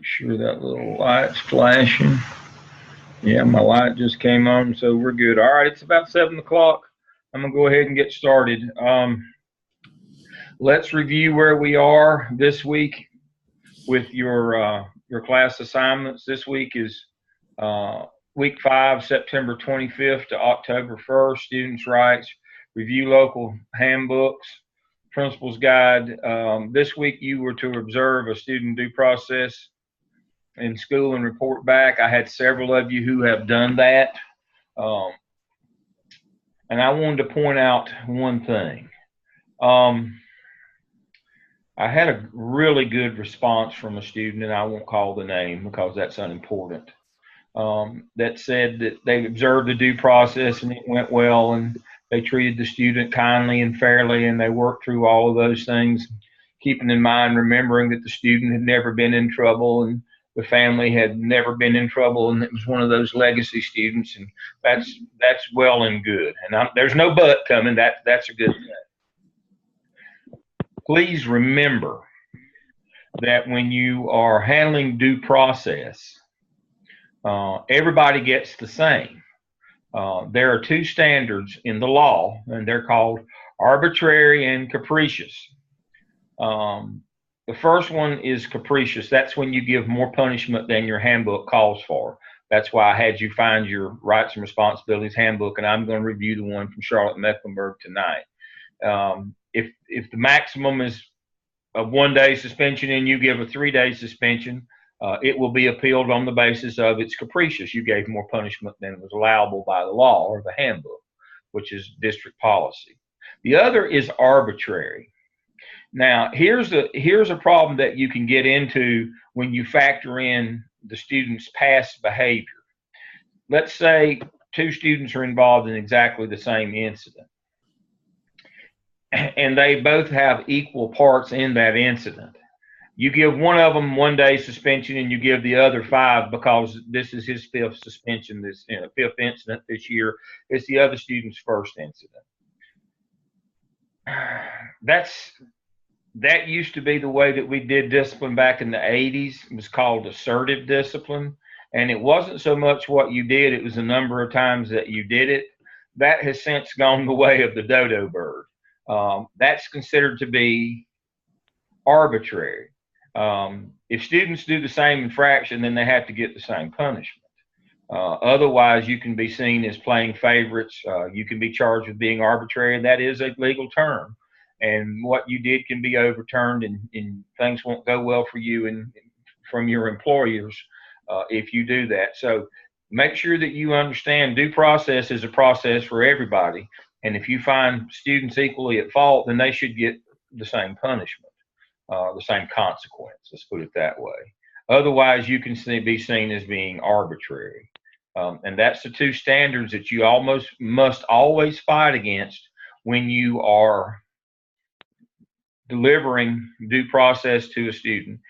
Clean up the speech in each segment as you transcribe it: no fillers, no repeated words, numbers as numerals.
Sure that little light's flashing. Yeah, my light just came on, so we're good. All right, it's about 7 o'clock. I'm gonna go ahead and get started. Let's review where we are this week with your class assignments. This week is week 5, September 25th to October 1st. Students' rights, review local handbooks, principal's guide. This week you were to observe a student due process in school and report back. I had several of you who have done that. Um, and I wanted to point out one thing. I had a really good response from a student, and I won't call the name because that's unimportant, that said that they observed the due process and it went well, and they treated the student kindly and fairly, and they worked through all of those things, keeping in mind, remembering that the student had never been in trouble and the family had never been in trouble, and it was one of those legacy students, and that's well and good. And there's no but coming. That's a good thing. Please remember that when you are handling due process, everybody gets the same. There are two standards in the law, and they're called arbitrary and capricious. The first one is capricious. That's when you give more punishment than your handbook calls for. That's why I had you find your rights and responsibilities handbook, and I'm going to review the one from Charlotte Mecklenburg tonight. If the maximum is a 1-day suspension and you give a 3-day suspension, it will be appealed on the basis of it's capricious. You gave more punishment than was allowable by the law or the handbook, which is district policy. The other is arbitrary. Now, here's a problem that you can get into when you factor in the student's past behavior. Let's say 2 students are involved in exactly the same incident, and they both have equal parts in that incident. You give one of them 1-day suspension and you give the other 5 because this is his 5th suspension, this 5th incident this year. It's the other student's 1st incident. That used to be the way that we did discipline back in the 80s. It was called assertive discipline. And it wasn't so much what you did, it was the number of times that you did it. That has since gone the way of the dodo bird. That's considered to be arbitrary. If students do the same infraction, then they have to get the same punishment. Otherwise, you can be seen as playing favorites. You can be charged with being arbitrary, and that is a legal term. And what you did can be overturned, and things won't go well for you and from your employers if you do that. So make sure that you understand due process is a process for everybody. And if you find students equally at fault, then they should get the same punishment, the same consequence. Let's put it that way. Otherwise, you can be seen as being arbitrary. And that's the 2 standards that you must always fight against when you are delivering due process to a student.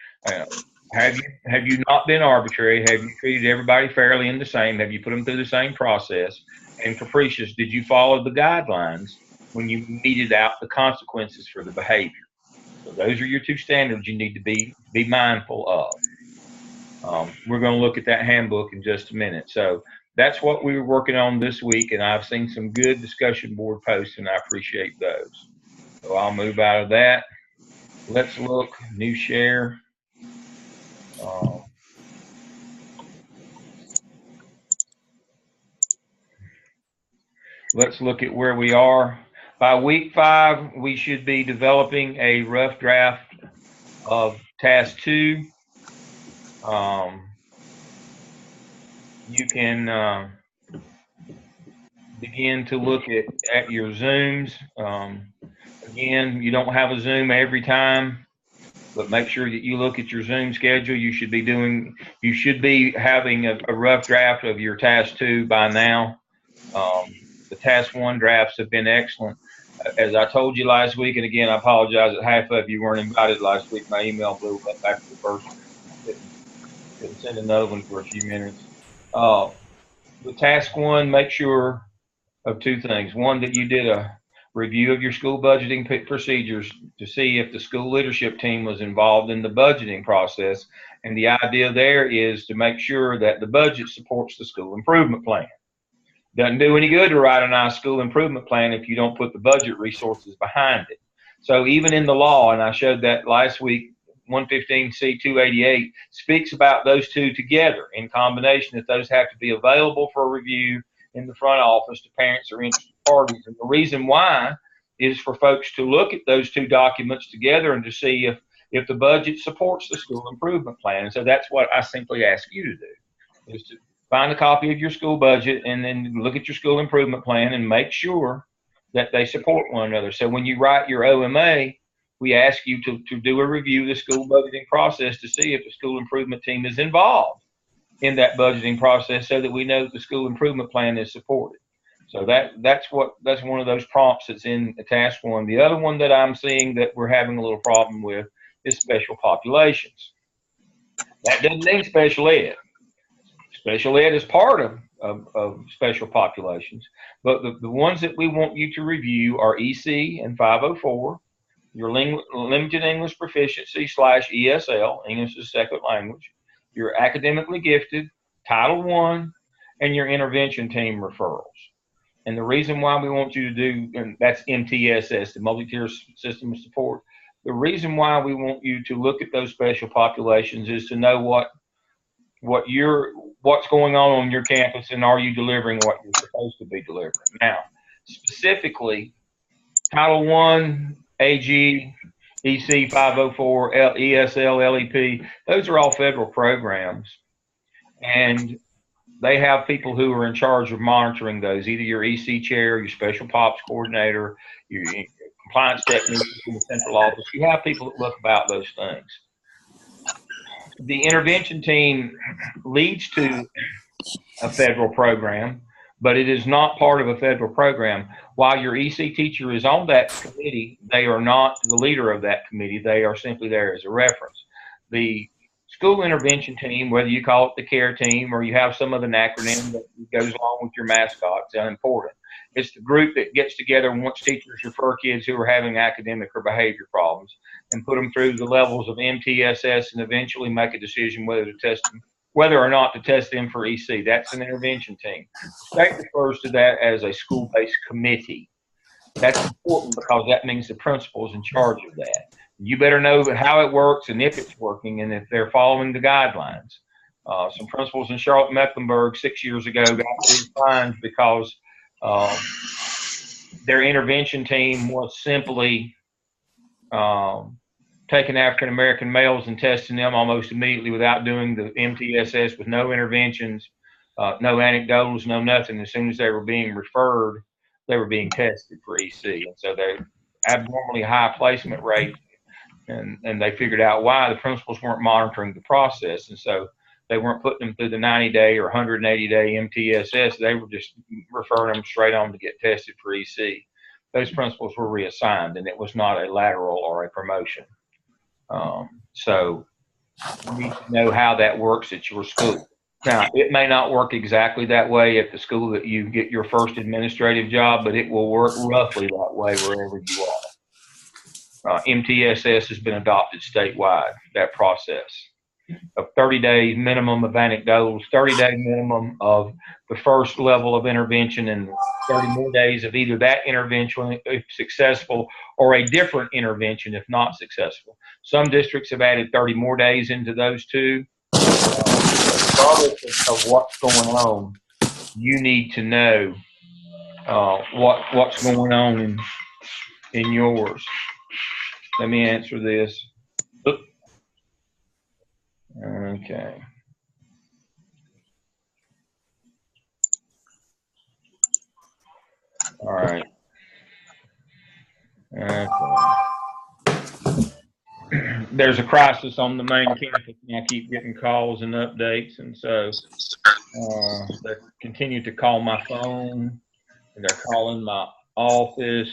Have you not been arbitrary? Have you treated everybody fairly and the same? Have you put them through the same process? And capricious, did you follow the guidelines when you meted out the consequences for the behavior? So those are your 2 standards you need to be mindful of. We're going to look at that handbook in just a minute. So that's what we were working on this week, and I've seen some good discussion board posts, and I appreciate those. So I'll move out of that. Let's look, new share. Let's look at where we are. By week 5, we should be developing a rough draft of task 2. You can begin to look at your Zooms. Again, you don't have a Zoom every time, but make sure that you look at your Zoom schedule. You should be having a rough draft of your task 2 by now. The task 1 drafts have been excellent. As I told you last week, and again, I apologize that half of you weren't invited last week. My email blew up after the first one. Couldn't send another one for a few minutes. With task 1, make sure of 2 things. One, that you did a review of your school budgeting procedures to see if the school leadership team was involved in the budgeting process And the idea there is to make sure that the budget supports the school improvement plan. Doesn't do any good to write a nice school improvement plan if you don't put the budget resources behind it. So even in the law, and I showed that last week, 115C 288 speaks about those two together in combination, that those have to be available for review in the front office to parents or interested parties. And the reason why is for folks to look at those two documents together and to see if the budget supports the school improvement plan. And so that's what I simply ask you to do, is to find a copy of your school budget and then look at your school improvement plan and make sure that they support one another. So when you write your OMA, we ask you to do a review of the school budgeting process to see if the school improvement team is involved in that budgeting process, so that we know that the school improvement plan is supported. So that's one of those prompts that's in task one. The other one that I'm seeing that we're having a little problem with is special populations. That doesn't mean special ed. Special ed is part of special populations, but the ones that we want you to review are EC and 504, your limited English proficiency / ESL, English as a second language, your academically gifted, Title I, and your intervention team referrals. And the reason why we want you to do, and that's MTSS, the multi-tier system of support. The reason why we want you to look at those special populations is to know what's going on your campus, and are you delivering what you're supposed to be delivering. Now, specifically, Title I, AG, EC 504, ESL, LEP, those are all federal programs. And they have people who are in charge of monitoring those, either your EC chair, your special POPs coordinator, your compliance technician in the central office. You have people that look about those things. The intervention team leads to a federal program, but it is not part of a federal program. While your EC teacher is on that committee, they are not the leader of that committee. They are simply there as a reference. The school intervention team, whether you call it the care team or you have some other acronym that goes along with your mascot, is unimportant. It's the group that gets together and wants teachers refer kids who are having academic or behavior problems and put them through the levels of MTSS and eventually make a decision whether or not to test them for EC. That's an intervention team. The state refers to that as a school-based committee. That's important because that means the principal is in charge of that. You better know how it works and if it's working and if they're following the guidelines. Some principals in Charlotte-Mecklenburg 6 years ago got fined because their intervention team was simply taking African American males and testing them almost immediately without doing the MTSS, with no interventions, no anecdotals, no nothing. As soon as they were being referred, they were being tested for EC. And so they abnormally high placement rate, and they figured out why. The principals weren't monitoring the process. And so they weren't putting them through the 90-day or 180-day MTSS. They were just referring them straight on to get tested for EC. Those principals were reassigned, and it was not a lateral or a promotion. So you need to know how that works at your school. Now, it may not work exactly that way at the school that you get your first administrative job, but it will work roughly that way wherever you are. MTSS has been adopted statewide, that process of 30 days minimum of anecdotals, 30-day minimum of the first level of intervention, and 30 more days of either that intervention if successful or a different intervention if not successful. Some districts have added 30 more days into those two. Regardless of what's going on, you need to know what's going on in yours. Let me answer this. Okay. All right. Okay. There's a crisis on the main campus, and I keep getting calls and updates, and so they continue to call my phone. They're calling my office.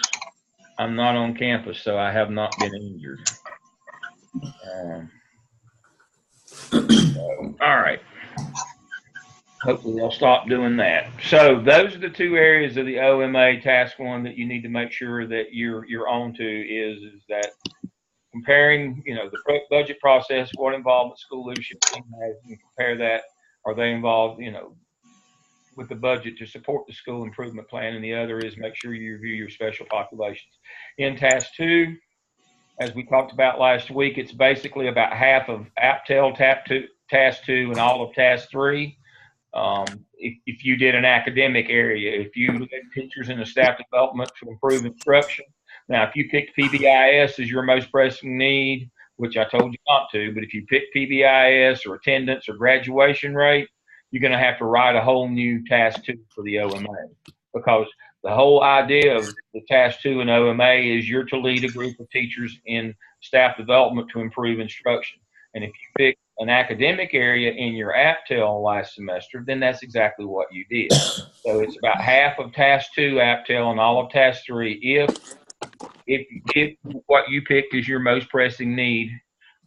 I'm not on campus, so I have not been injured. All right. Hopefully they'll stop doing that. So those are the two areas of the OMA task one that you need to make sure that you're on to is that comparing, the budget process, what involvement school leadership team has, and compare that. Are they involved, with the budget to support the school improvement plan? And the other is make sure you review your special populations. In task 2, as we talked about last week, it's basically about half of APTEL task 2 and all of task 3. If you did an academic area, if you led teachers in the staff development to improve instruction. Now, if you picked PBIS as your most pressing need, which I told you not to, but if you pick PBIS or attendance or graduation rate, you're going to have to write a whole new task 2 for the OMA, because the whole idea of the task 2 and OMA is you're to lead a group of teachers in staff development to improve instruction. And if you pick an academic area in your APTEL last semester, then that's exactly what you did. So it's about half of task 2 APTEL and all of task 3 if what you picked as your most pressing need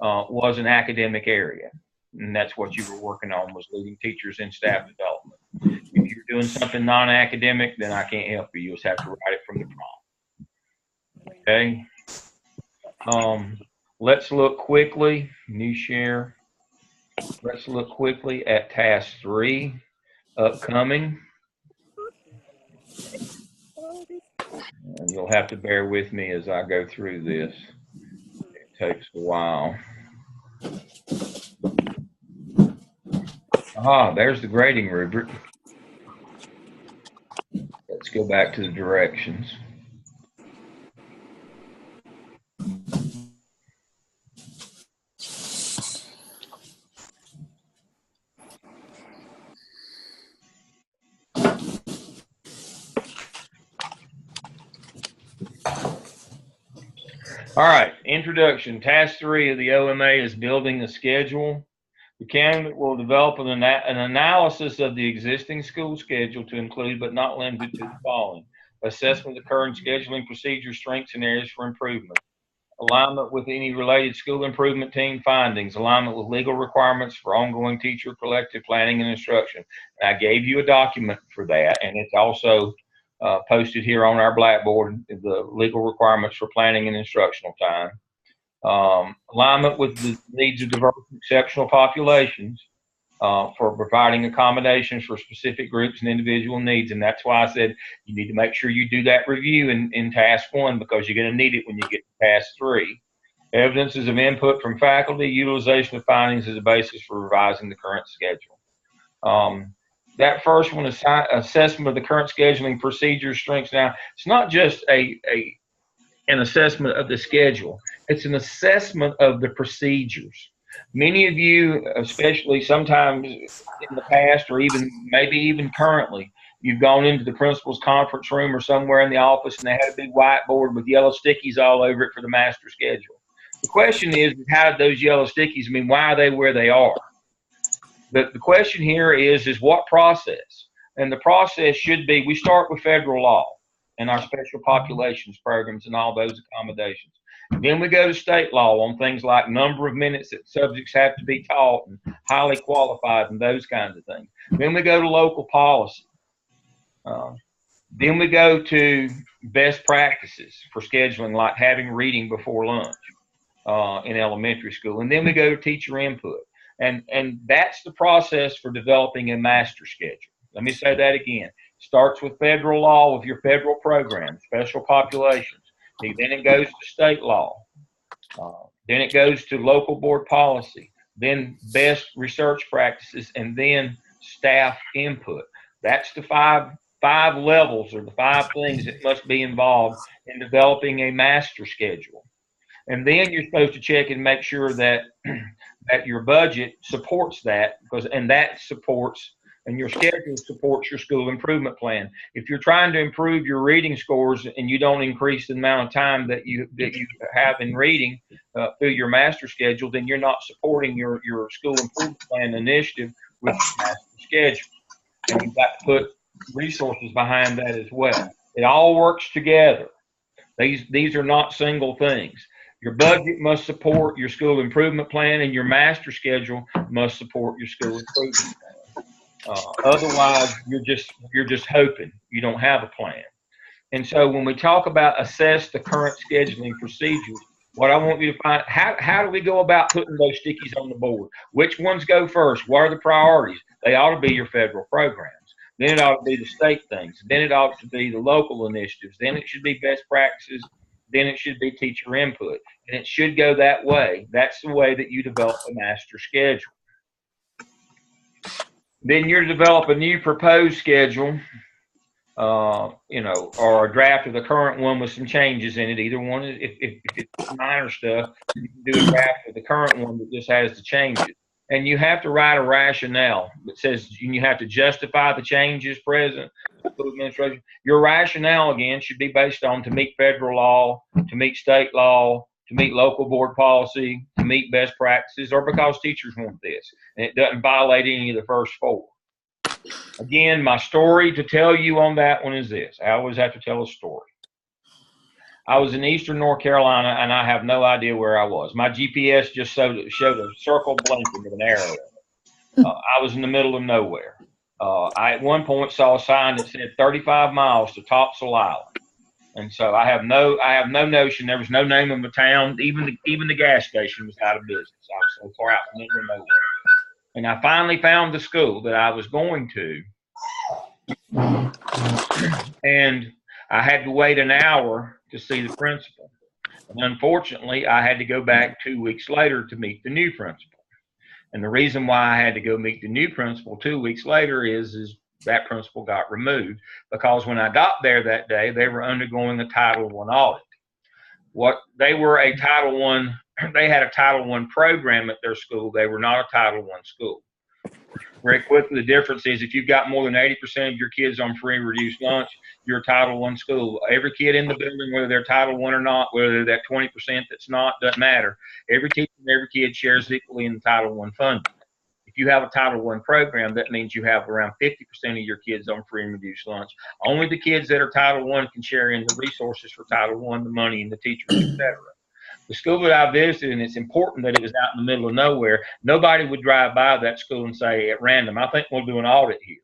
was an academic area. And that's what you were working on, was leading teachers in staff development. If you're doing something non-academic, then I can't help you. You'll just have to write it from the prompt. Okay. Let's look quickly. New share. Let's look quickly at task 3, upcoming. And you'll have to bear with me as I go through this. It takes a while. There's the grading rubric. Let's go back to the directions. All right, introduction. Task 3 of the OMA is building a schedule. The candidate will develop an analysis of the existing school schedule to include, but not limited to, the following: assessment of the current scheduling procedure, strengths, and areas for improvement, alignment with any related school improvement team findings, alignment with legal requirements for ongoing teacher collective planning and instruction. And I gave you a document for that, and it's also posted here on our Blackboard, the legal requirements for planning and instructional time. Alignment with the needs of diverse and exceptional populations for providing accommodations for specific groups and individual needs. And that's why I said you need to make sure you do that review in task 1, because you're going to need it when you get to task 3. Evidences of input from faculty, utilization of findings as a basis for revising the current schedule. That first one is assessment of the current scheduling procedures, strengths. Now, it's not just an assessment of the schedule. It's an assessment of the procedures. Many of you, especially sometimes in the past, or maybe even currently, you've gone into the principal's conference room or somewhere in the office and they had a big whiteboard with yellow stickies all over it for the master schedule. The question is, how did those yellow stickies, why are they where they are? The question here is what process? And the process should be, we start with federal law and our special populations programs and all those accommodations. Then we go to state law on things like number of minutes that subjects have to be taught and highly qualified and those kinds of things. Then we go to local policy. Then we go to best practices for scheduling, like having reading before lunch in elementary school. And then we go to teacher input. And that's the process for developing a master schedule. Let me say that again. Starts with federal law with your federal program, special populations. Then it goes to state law. Then it goes to local board policy. Then best research practices, and then staff input. That's the five levels, or the 5 things that must be involved in developing a master schedule. And then you're supposed to check and make sure that that your budget supports that, and your schedule supports your school improvement plan. If you're trying to improve your reading scores and you don't increase the amount of time that you have in reading through your master schedule, then you're not supporting your school improvement plan initiative with your master schedule. And you've got to put resources behind that as well. It all works together. These are not single things. Your budget must support your school improvement plan, and your master schedule must support your school improvement plan. Otherwise, you're just hoping. You don't have a plan. And so when we talk about assess the current scheduling procedures, What I want you to find, how do we go about putting those stickies on the board? Which ones go first? What are the priorities? They ought to be your federal programs. Then it ought to be the state things. Then it ought to be the local initiatives. Then it should be best practices. Then it should be teacher input. And it should go that way. That's the way that you develop a master schedule. Then you develop a new proposed schedule, or a draft of the current one with some changes in it. Either one, if it's minor stuff, you can do a draft of the current one that just has the changes. And you have to write a rationale that says you have to justify the changes present. Administration. Your rationale again should be based on to meet federal law, to meet state law, to meet local board policy, to meet best practices, or because teachers want this, and it doesn't violate any of the first four. Again, my story to tell you on that one is this. I always have to tell a story. I was in eastern North Carolina, and I have no idea where I was. My GPS just showed a circle blinking with an arrow. I was in the middle of nowhere. I at one point saw a sign that said 35 miles to Topsail Island. And so I have no notion. There was no name of the town. Even the gas station was out of business. I was so far out in the middle of nowhere. And I finally found the school that I was going to. And I had to wait an hour to see the principal. And unfortunately, I had to go back 2 weeks later to meet the new principal. And the reason why I had to go meet the new principal 2 weeks later is that principal got removed, because when I got there that day, they were undergoing a Title I audit. They had a Title I program at their school. They were not a Title I school. Very quickly, the difference is if you've got more than 80% of your kids on free and reduced lunch, you're a Title I school. Every kid in the building, whether they're Title I or not, whether they're that 20% that's not, doesn't matter. Every teacher and every kid shares equally in the Title I funding. If you have a Title I program, that means you have around 50% of your kids on free and reduced lunch. Only the kids that are Title I can share in the resources for Title I, the money, and the teachers, etc. The school that I visited, and it's important that it was out in the middle of nowhere, nobody would drive by that school and say at random, I think we'll do an audit here.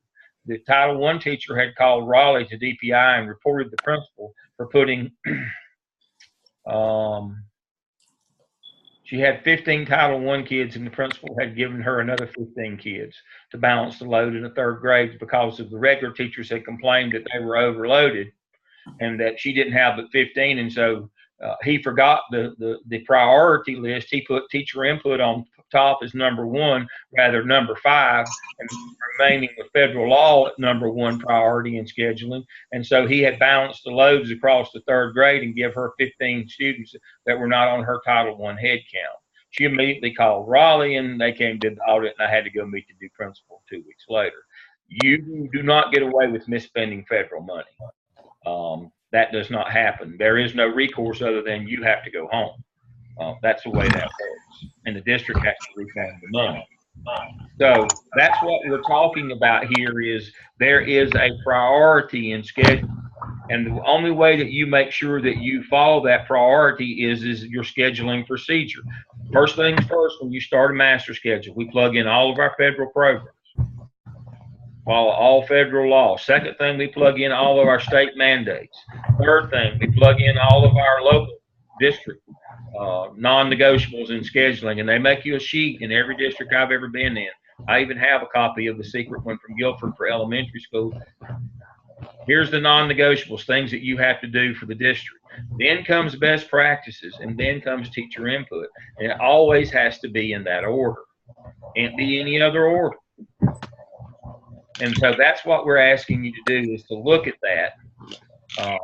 The Title I teacher had called Raleigh to DPI and reported the principal for putting, she had 15 Title I kids, and the principal had given her another 15 kids to balance the load in the third grade because of the regular teachers had complained that they were overloaded and that she didn't have but 15. And so he forgot the priority list. He put teacher input on top as number one, rather number 5, and remaining with federal law at number 1 priority in scheduling. And so he had balanced the loads across the third grade and give her 15 students that were not on her Title I head count. She immediately called Raleigh, and they came to the audit, and I had to go meet the new principal 2 weeks later. You do not get away with misspending federal money. That does not happen. There is no recourse other than you have to go home. That's the way that works. And the district has to refund the money. So that's what we're talking about here is there is a priority in scheduling. And the only way that you make sure that you follow that priority is your scheduling procedure. First things first, when you start a master schedule, we plug in all of our federal programs. Follow all federal law. Second thing, we plug in all of our state mandates. Third thing, we plug in all of our local district non-negotiables in scheduling, and they make you a sheet in every district I've ever been in. I even have a copy of the secret one from Guilford for elementary school. Here's the non-negotiables, things that you have to do for the district. Then comes best practices, and then comes teacher input. And it always has to be in that order. Can't be any other order. And so that's what we're asking you to do, is to look at that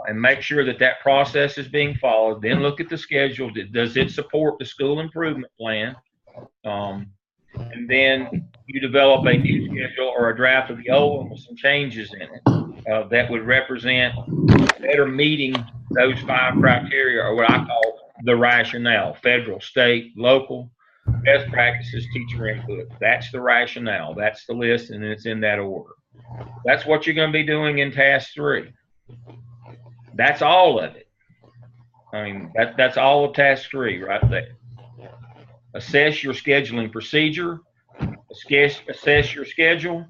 and make sure that that process is being followed. Then look at the schedule. Does it support the school improvement plan? And then you develop a new schedule or a draft of the old one with some changes in it that would represent better meeting those 5 criteria, or what I call the rationale: federal, state, local, best practices, teacher input. That's the rationale. That's the list, and it's in that order. That's what you're going to be doing in task 3. That's all of it. I mean, that's all of task 3 right there. Assess your scheduling procedure, assess your schedule,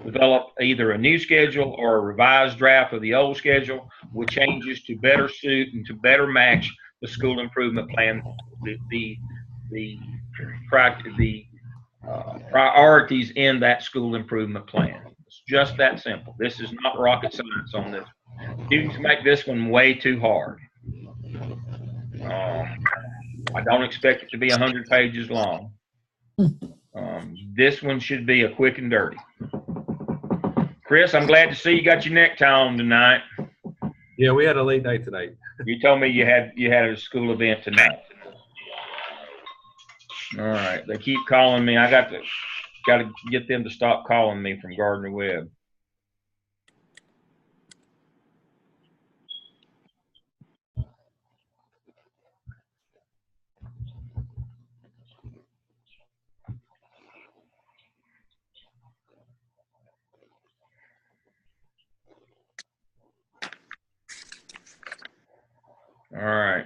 develop either a new schedule or a revised draft of the old schedule with changes to better suit and to better match the school improvement plan, the priorities in that school improvement plan. It's just that simple. This is not rocket science on this. Students make this one way too hard. I don't expect it to be 100 pages long. This one should be a quick and dirty. Chris, I'm glad to see you got your necktie on tonight. Yeah, we had a late night tonight. You told me you had a school event tonight. All right, they keep calling me. I got to get them to stop calling me from Gardner Webb. All right.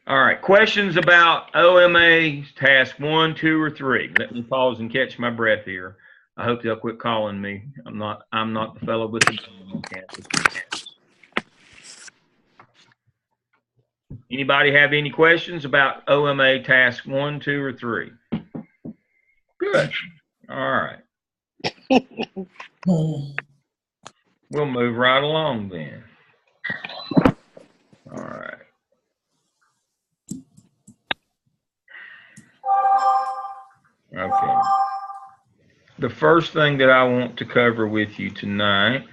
All right. Questions about OMA task 1, 2, or 3? Let me pause and catch my breath here. I hope they'll quit calling me. I'm not the fellow with the on campus. Anybody have any questions about OMA task 1, 2, or 3? Good. All right. We'll move right along then. All right. Okay. The first thing that I want to cover with you tonight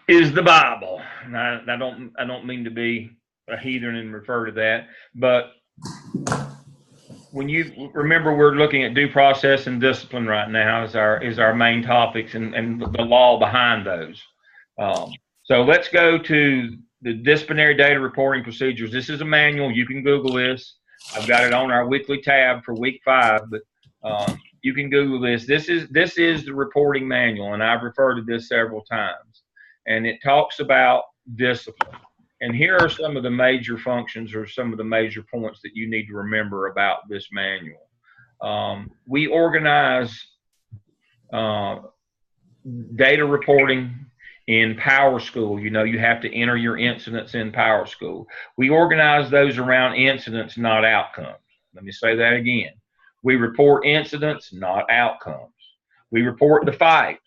is the Bible. And I don't mean to be a heathen and refer to that, but when you remember, we're looking at due process and discipline right now is our main topics and the law behind those. So let's go to the disciplinary data reporting procedures. This is a manual. You can Google this. I've got it on our weekly tab for week 5, but you can Google this. This is the reporting manual, and I've referred to this several times. And it talks about discipline. And here are some of the major functions or some of the major points that you need to remember about this manual. We organize data reporting in Power School. You know, you have to enter your incidents in Power School. We organize those around incidents, not outcomes. Let me say that again. We report incidents, not outcomes. We report the fight.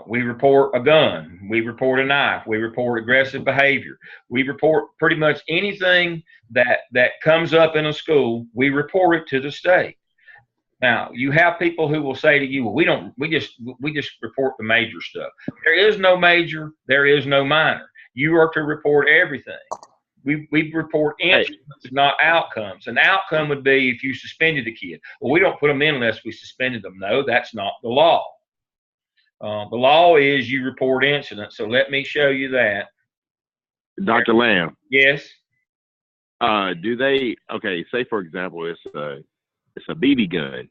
We report a gun. We report a knife. We report aggressive behavior. We report pretty much anything that comes up in a school. We report it to the state. Now, you have people who will say to you, well, we just report the major stuff. There is no major. There is no minor. You are to report everything. We report incidents, not outcomes. An outcome would be if you suspended a kid. Well, we don't put them in unless we suspended them. No, that's not the law. The law is you report incidents. So let me show you that. Dr. Lamb. Yes. Do they? Okay. Say for example, it's a BB gun.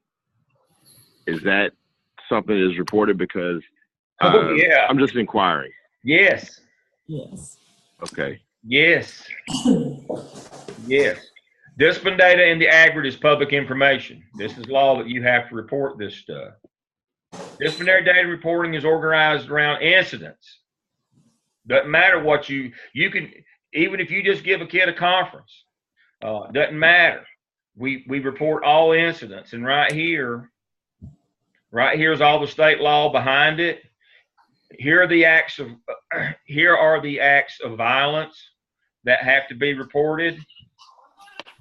Is that something that is reported? Because yeah, I'm just inquiring. Yes. Yes. Okay. Yes. Yes. Discipline data in the aggregate is public information. This is law that you have to report this stuff. Disciplinary data reporting is organized around incidents. Doesn't matter what you can, even if you just give a kid a conference, doesn't matter. We report all incidents, and right here is all the state law behind it. Here are the acts of violence that have to be reported.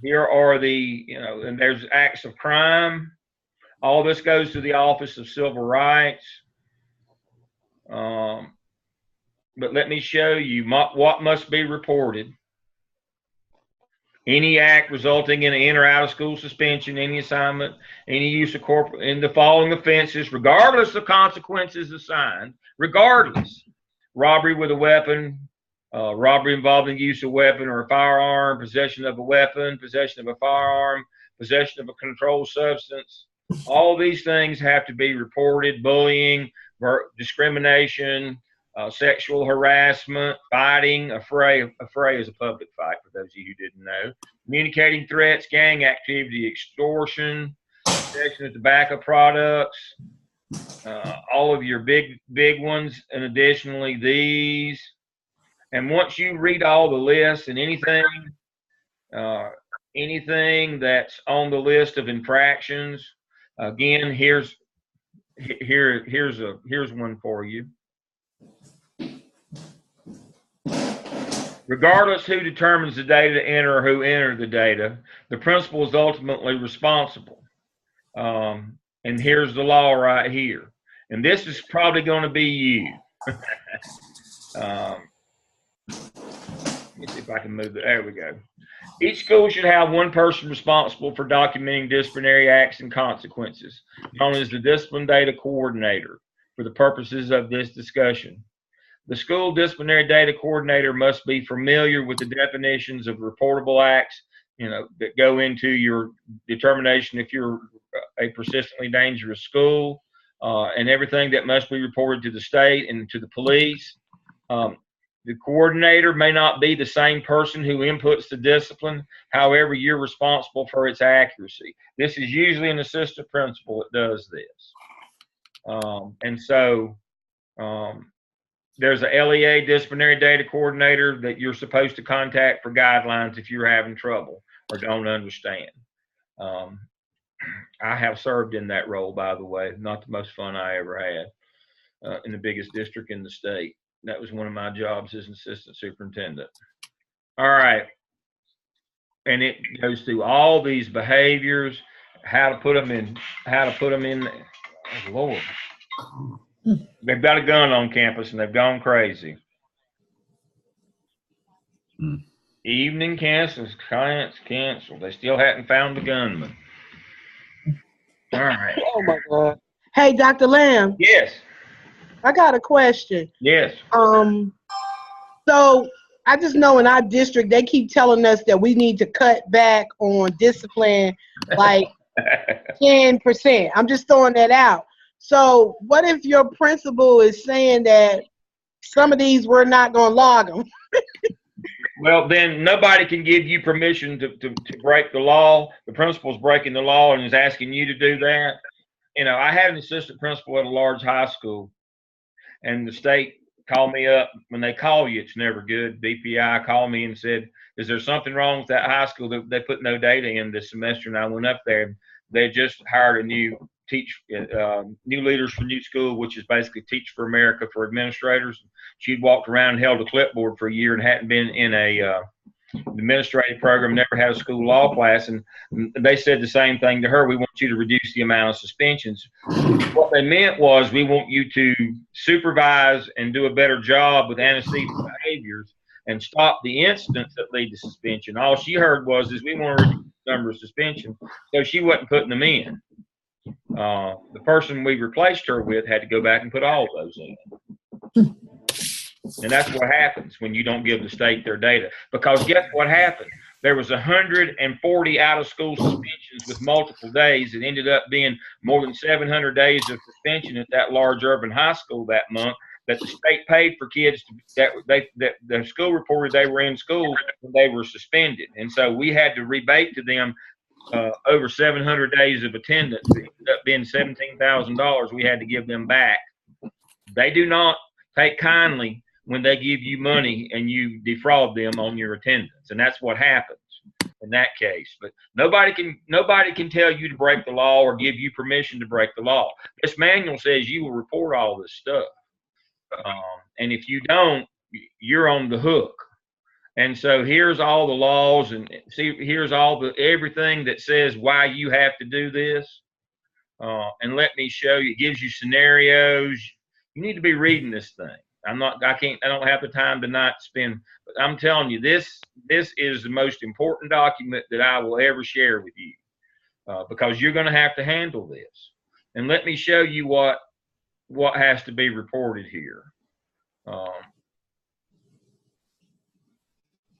Here are and there's acts of crime. All this goes to the Office of Civil Rights. But let me show you what must be reported. Any act resulting in an in or out of school suspension, any assignment, any use of in the following offenses, regardless of consequences assigned, regardless. Robbery with a weapon, robbery involving use of a weapon or a firearm, possession of a weapon, possession of a firearm, possession of a controlled substance. All these things have to be reported. Bullying, discrimination, sexual harassment, fighting, a fray is a public fight for those of you who didn't know, communicating threats, gang activity, extortion, possession of tobacco products, all of your big ones, and additionally these. And once you read all the lists and anything that's on the list of infractions, again, here's one for you. Regardless who determines the data to enter or who entered the data, the principal is ultimately responsible. And here's the law right here. And this is probably going to be you. Let me see if I can move it. There we go. Each school should have one person responsible for documenting disciplinary acts and consequences, known as the discipline data coordinator, for the purposes of this discussion. The school disciplinary data coordinator must be familiar with the definitions of reportable acts, that go into your determination if you're a persistently dangerous school, and everything that must be reported to the state and to the police. The coordinator may not be the same person who inputs the discipline. However, you're responsible for its accuracy. This is usually an assistant principal that does this. And so there's a LEA disciplinary data coordinator that you're supposed to contact for guidelines if you're having trouble or don't understand. I have served in that role, by the way. Not the most fun I ever had in the biggest district in the state. That was one of my jobs as an assistant superintendent. All right. And it goes through all these behaviors, how to put them in. Oh, Lord. They've got a gun on campus and they've gone crazy. Evening clients canceled. They still hadn't found the gunman. All right. Oh my God. Hey, Dr. Lamb. Yes. I got a question. Yes. So I just know in our district they keep telling us that we need to cut back on discipline like 10%. I'm just throwing that out. So what if your principal is saying that some of these we're not going to log them? Well, then nobody can give you permission to break the law. The principal's breaking the law and is asking you to do that. I had an assistant principal at a large high school, and the state called me up. When they call you, it's never good. BPI called me and said, is there something wrong with that high school? They put no data in this semester, and I went up there. They just hired a new leaders for new school, which is basically Teach for America for administrators. She'd walked around and held a clipboard for a year and hadn't been in a administrative program, never had a school law class, and they said the same thing to her. We want you to reduce the amount of suspensions. What they meant was we want you to supervise and do a better job with antecedent behaviors and stop the incidents that lead to suspension. All she heard was we want to reduce the number of suspensions, so she wasn't putting them in. The person we replaced her with had to go back and put all of those in. And that's what happens when you don't give the state their data. Because guess what happened? There was 140 out-of-school suspensions with multiple days. It ended up being more than 700 days of suspension at that large urban high school that month that the state paid for kids that the school reported they were in school when they were suspended. And so we had to rebate to them over 700 days of attendance. It ended up being $17,000 we had to give them back. They do not take kindly when they give you money and you defraud them on your attendance, and that's what happens in that case. But nobody can tell you to break the law or give you permission to break the law. This manual says you will report all this stuff, and if you don't, you're on the hook. And so here's all the laws, and here's everything that says why you have to do this. And let me show you. It gives you scenarios. You need to be reading this thing. I don't have the time tonight to spend, but I'm telling you, this is the most important document that I will ever share with you, because you're going to have to handle this. And let me show you what has to be reported here.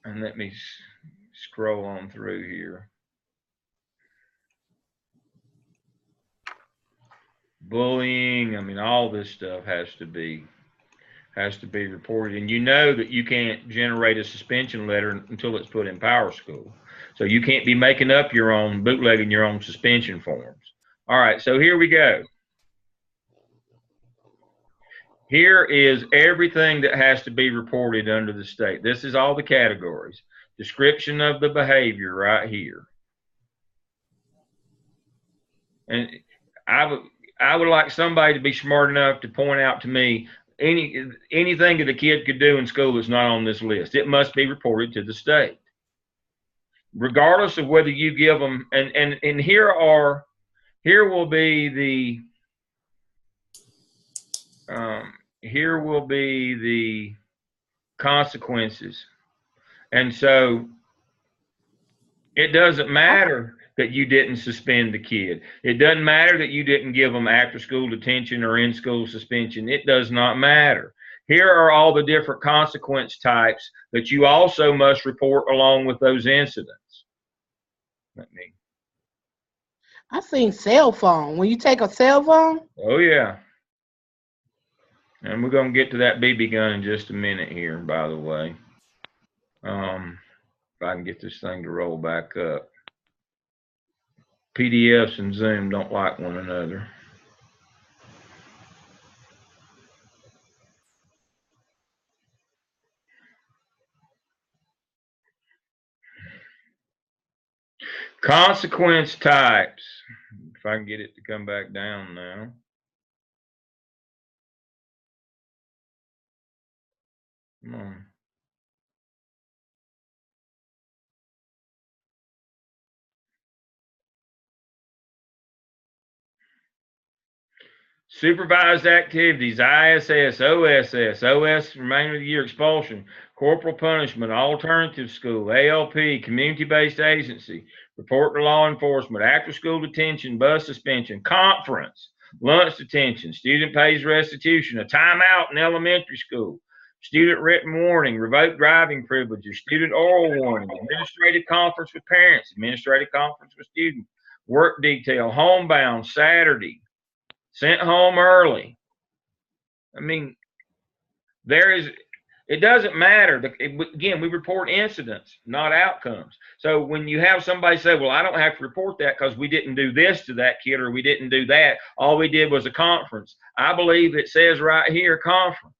And let me scroll on through here. Bullying, I mean, all this stuff has to be has to be reported. And you know that you can't generate a suspension letter until it's put in Power School. So you can't be making up your own, bootlegging your own suspension forms. All right, so here we go. Here is everything that has to be reported under the state. This is all the categories. Description of the behavior right here. And I would like somebody to be smart enough to point out to me anything that a kid could do in school that's not on this list. It must be reported to the state, regardless of whether you give them. And here will be the consequences. And so it doesn't matter that you didn't suspend the kid. It doesn't matter that you didn't give them after-school detention or in-school suspension. It does not matter. Here are all the different consequence types that you also must report along with those incidents. I've seen cell phone. When you take a cell phone? Oh, yeah. And we're going to get to that BB gun in just a minute here, by the way. If I can get this thing to roll back up. PDFs and Zoom don't like one another. Consequence types. If I can get it to come back down now. Come on. Supervised activities, ISS, OSS, OS, remainder of the year expulsion, corporal punishment, alternative school, ALP, community-based agency, report to law enforcement, after-school detention, bus suspension, conference, lunch detention, student pays restitution, a timeout in elementary school, student written warning, revoked driving privileges, student oral warning, administrative conference with parents, administrative conference with students, work detail, homebound, Saturday, sent home early. I mean, it doesn't matter. Again, we report incidents, not outcomes. So when you have somebody say, well, I don't have to report that because we didn't do this to that kid or we didn't do that, all we did was a conference. I believe it says right here, conference.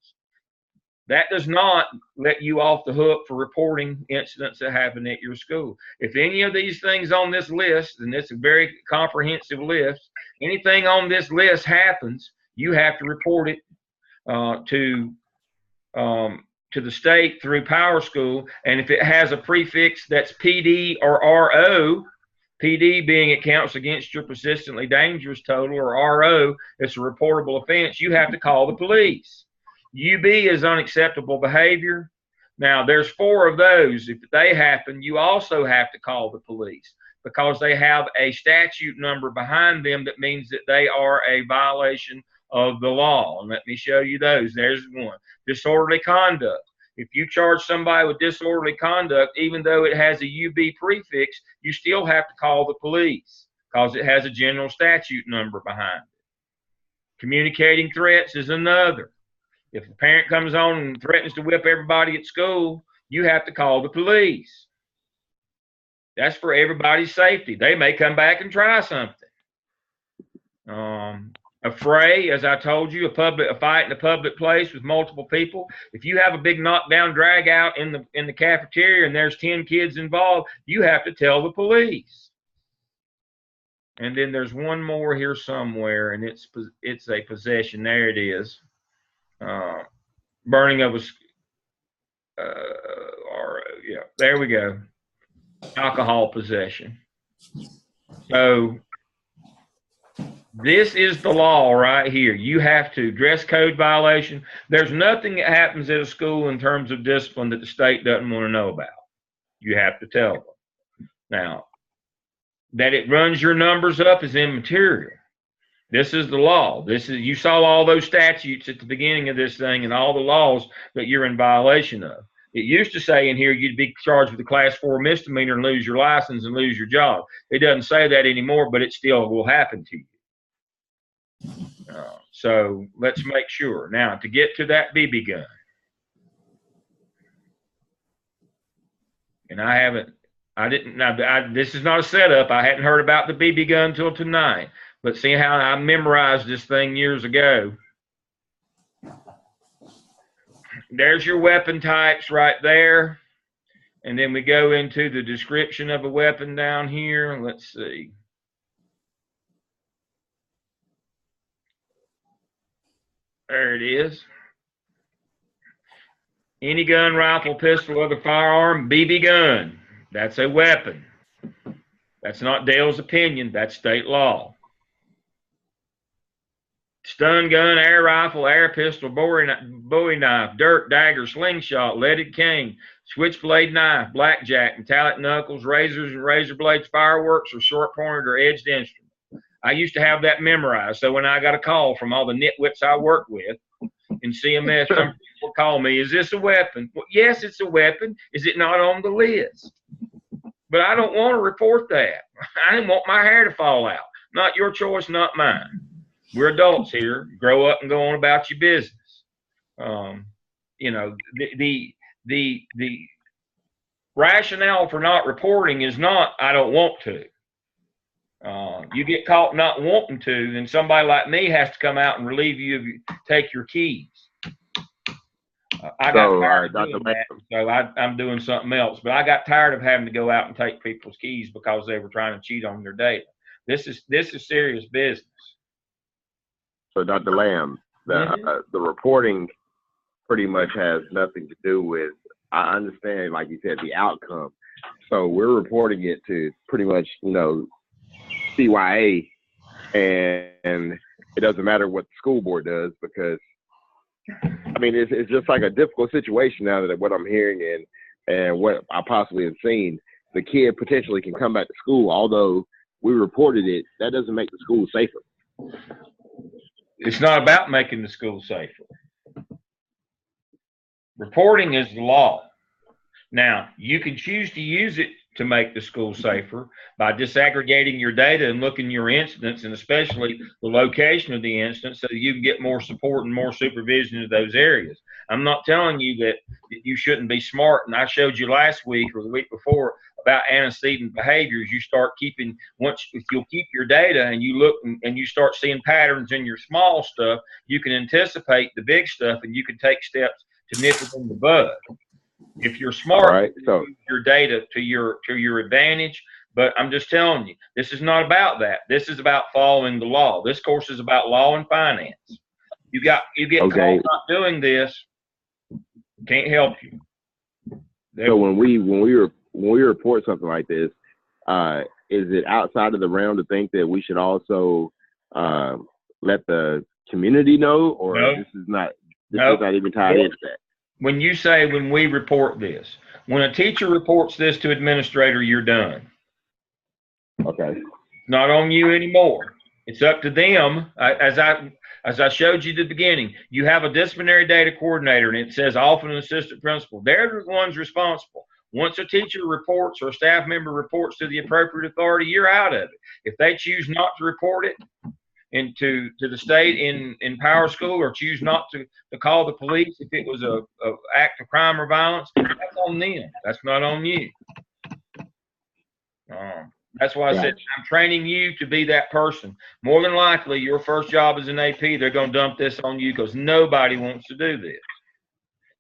That does not let you off the hook for reporting incidents that happen at your school. If any of these things on this list, and it's a very comprehensive list, anything on this list happens, you have to report it to the state through Power School. And if it has a prefix that's PD or RO, PD being it counts against your persistently dangerous total, or RO, it's a reportable offense, you have to call the police. UB is unacceptable behavior. Now, there's 4 of those. If they happen, you also have to call the police because they have a statute number behind them that means that they are a violation of the law. And let me show you those. There's one. Disorderly conduct. If you charge somebody with disorderly conduct, even though it has a UB prefix, you still have to call the police because it has a general statute number behind it. Communicating threats is another. If a parent comes on and threatens to whip everybody at school, you have to call the police. That's for everybody's safety. They may come back and try something. A fray, as I told you, a fight in a public place with multiple people. If you have a big knockdown drag out in the cafeteria and there's 10 kids involved, you have to tell the police. And then there's one more here somewhere, and it's a possession. There it is. Burning of a yeah, there we go. Alcohol possession. So this is the law right here. You have to dress code violation. There's nothing that happens at a school in terms of discipline that the state doesn't want to know about. You have to tell them. Now, that it runs your numbers up is immaterial. This is the law. You saw all those statutes at the beginning of this thing and all the laws that you're in violation of. It used to say in here you'd be charged with a class 4 misdemeanor and lose your license and lose your job. It doesn't say that anymore, but it still will happen to you. So let's make sure. Now, to get to that BB gun, and this is not a setup. I hadn't heard about the BB gun until tonight. But see how I memorized this thing years ago. There's your weapon types right there. And then we go into the description of a weapon down here. Let's see. There it is. Any gun, rifle, pistol, other firearm, BB gun. That's a weapon. That's not Dale's opinion. That's state law. Stun gun, air rifle, air pistol, bowie knife, dirt, dagger, slingshot, leaded cane, switchblade knife, blackjack, metallic knuckles, razors and razor blades, fireworks, or short-pointed or edged instrument. I used to have that memorized, so when I got a call from all the nitwits I worked with in CMS, some people would call me, is this a weapon? Well, yes, it's a weapon. Is it not on the list? But I don't want to report that. I didn't want my hair to fall out. Not your choice, not mine. We're adults here. Grow up and go on about your business. You know, the rationale for not reporting is not I don't want to. You get caught not wanting to, then somebody like me has to come out and relieve you of take your keys. I got tired of doing that, so I'm doing something else. But I got tired of having to go out and take people's keys because they were trying to cheat on their data. This is serious business. So, Dr. Lamb, the reporting pretty much has nothing to do with, I understand, like you said, the outcome. So we're reporting it to pretty much, you know, CYA, and it doesn't matter what the school board does because, I mean, it's just like a difficult situation now that what I'm hearing and what I possibly have seen. The kid potentially can come back to school, although we reported it. That doesn't make the school safer. It's not about making the school safer. Reporting is the law. Now, you can choose to use it to make the school safer by disaggregating your data and looking your incidents, and especially the location of the incident, so that you can get more support and more supervision of those areas. I'm not telling you that you shouldn't be smart, and I showed you last week or the week before about antecedent behaviors. You start keeping, if you'll keep your data and you look and you start seeing patterns in your small stuff, you can anticipate the big stuff and you can take steps to nip it in the bud. If you're smart, right, so use your data to your advantage. But I'm just telling you, this is not about that. This is about following the law. This course is about law and finance. You get caught not doing this, can't help you. So when we report something like this, is it outside of the realm to think that we should also let the community know, or this is not even tied into that? When you say when we report this, when a teacher reports this to administrator, you're done. Okay. It's not on you anymore. It's up to them. As I showed you at the beginning, you have a disciplinary data coordinator, and it says often an assistant principal. They're the ones responsible. Once a teacher reports or a staff member reports to the appropriate authority, you're out of it. If they choose not to report it to the state in Power School, or choose not to call the police if it was a act of crime or violence, that's on them. That's not on you. That's why I said I'm training you to be that person. More than likely, your first job as an AP, they're going to dump this on you because nobody wants to do this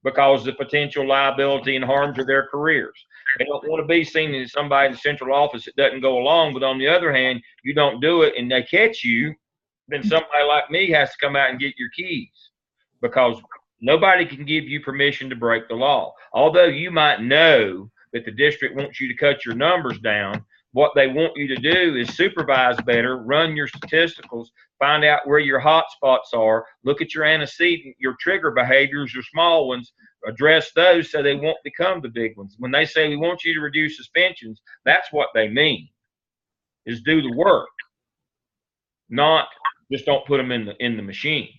because of the potential liability and harm to their careers. They don't want to be seen as somebody in the central office that doesn't go along. But on the other hand, you don't do it and they catch you, then somebody like me has to come out and get your keys, because nobody can give you permission to break the law. Although you might know that the district wants you to cut your numbers down, what they want you to do is supervise better, run your statisticals, find out where your hot spots are, look at your antecedent, your trigger behaviors, your small ones, address those so they won't become the big ones. When they say we want you to reduce suspensions, that's what they mean, is do the work, not just don't put them in the machine.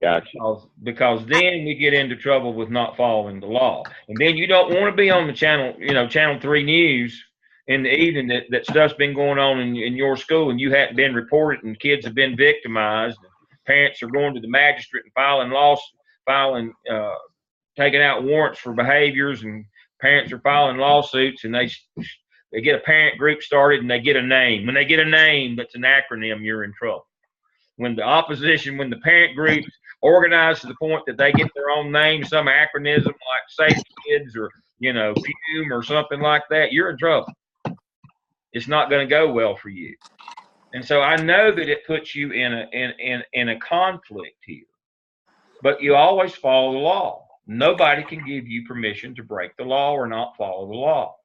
Gotcha. Because then we get into trouble with not following the law, and then you don't want to be on the channel 3 news in the evening that stuff's been going on in your school and you hadn't been reported and kids have been victimized, and parents are going to the magistrate and taking out warrants for behaviors, and parents are filing lawsuits, and they get a parent group started and they get a name. When they get a name that's an acronym, you're in trouble. When the parent groups organize to the point that they get their own name, some acronym like Safe Kids or, Fume or something like that, you're in trouble. It's not going to go well for you. And so I know that it puts you in a conflict here, but you always follow the law. Nobody can give you permission to break the law or not follow the law.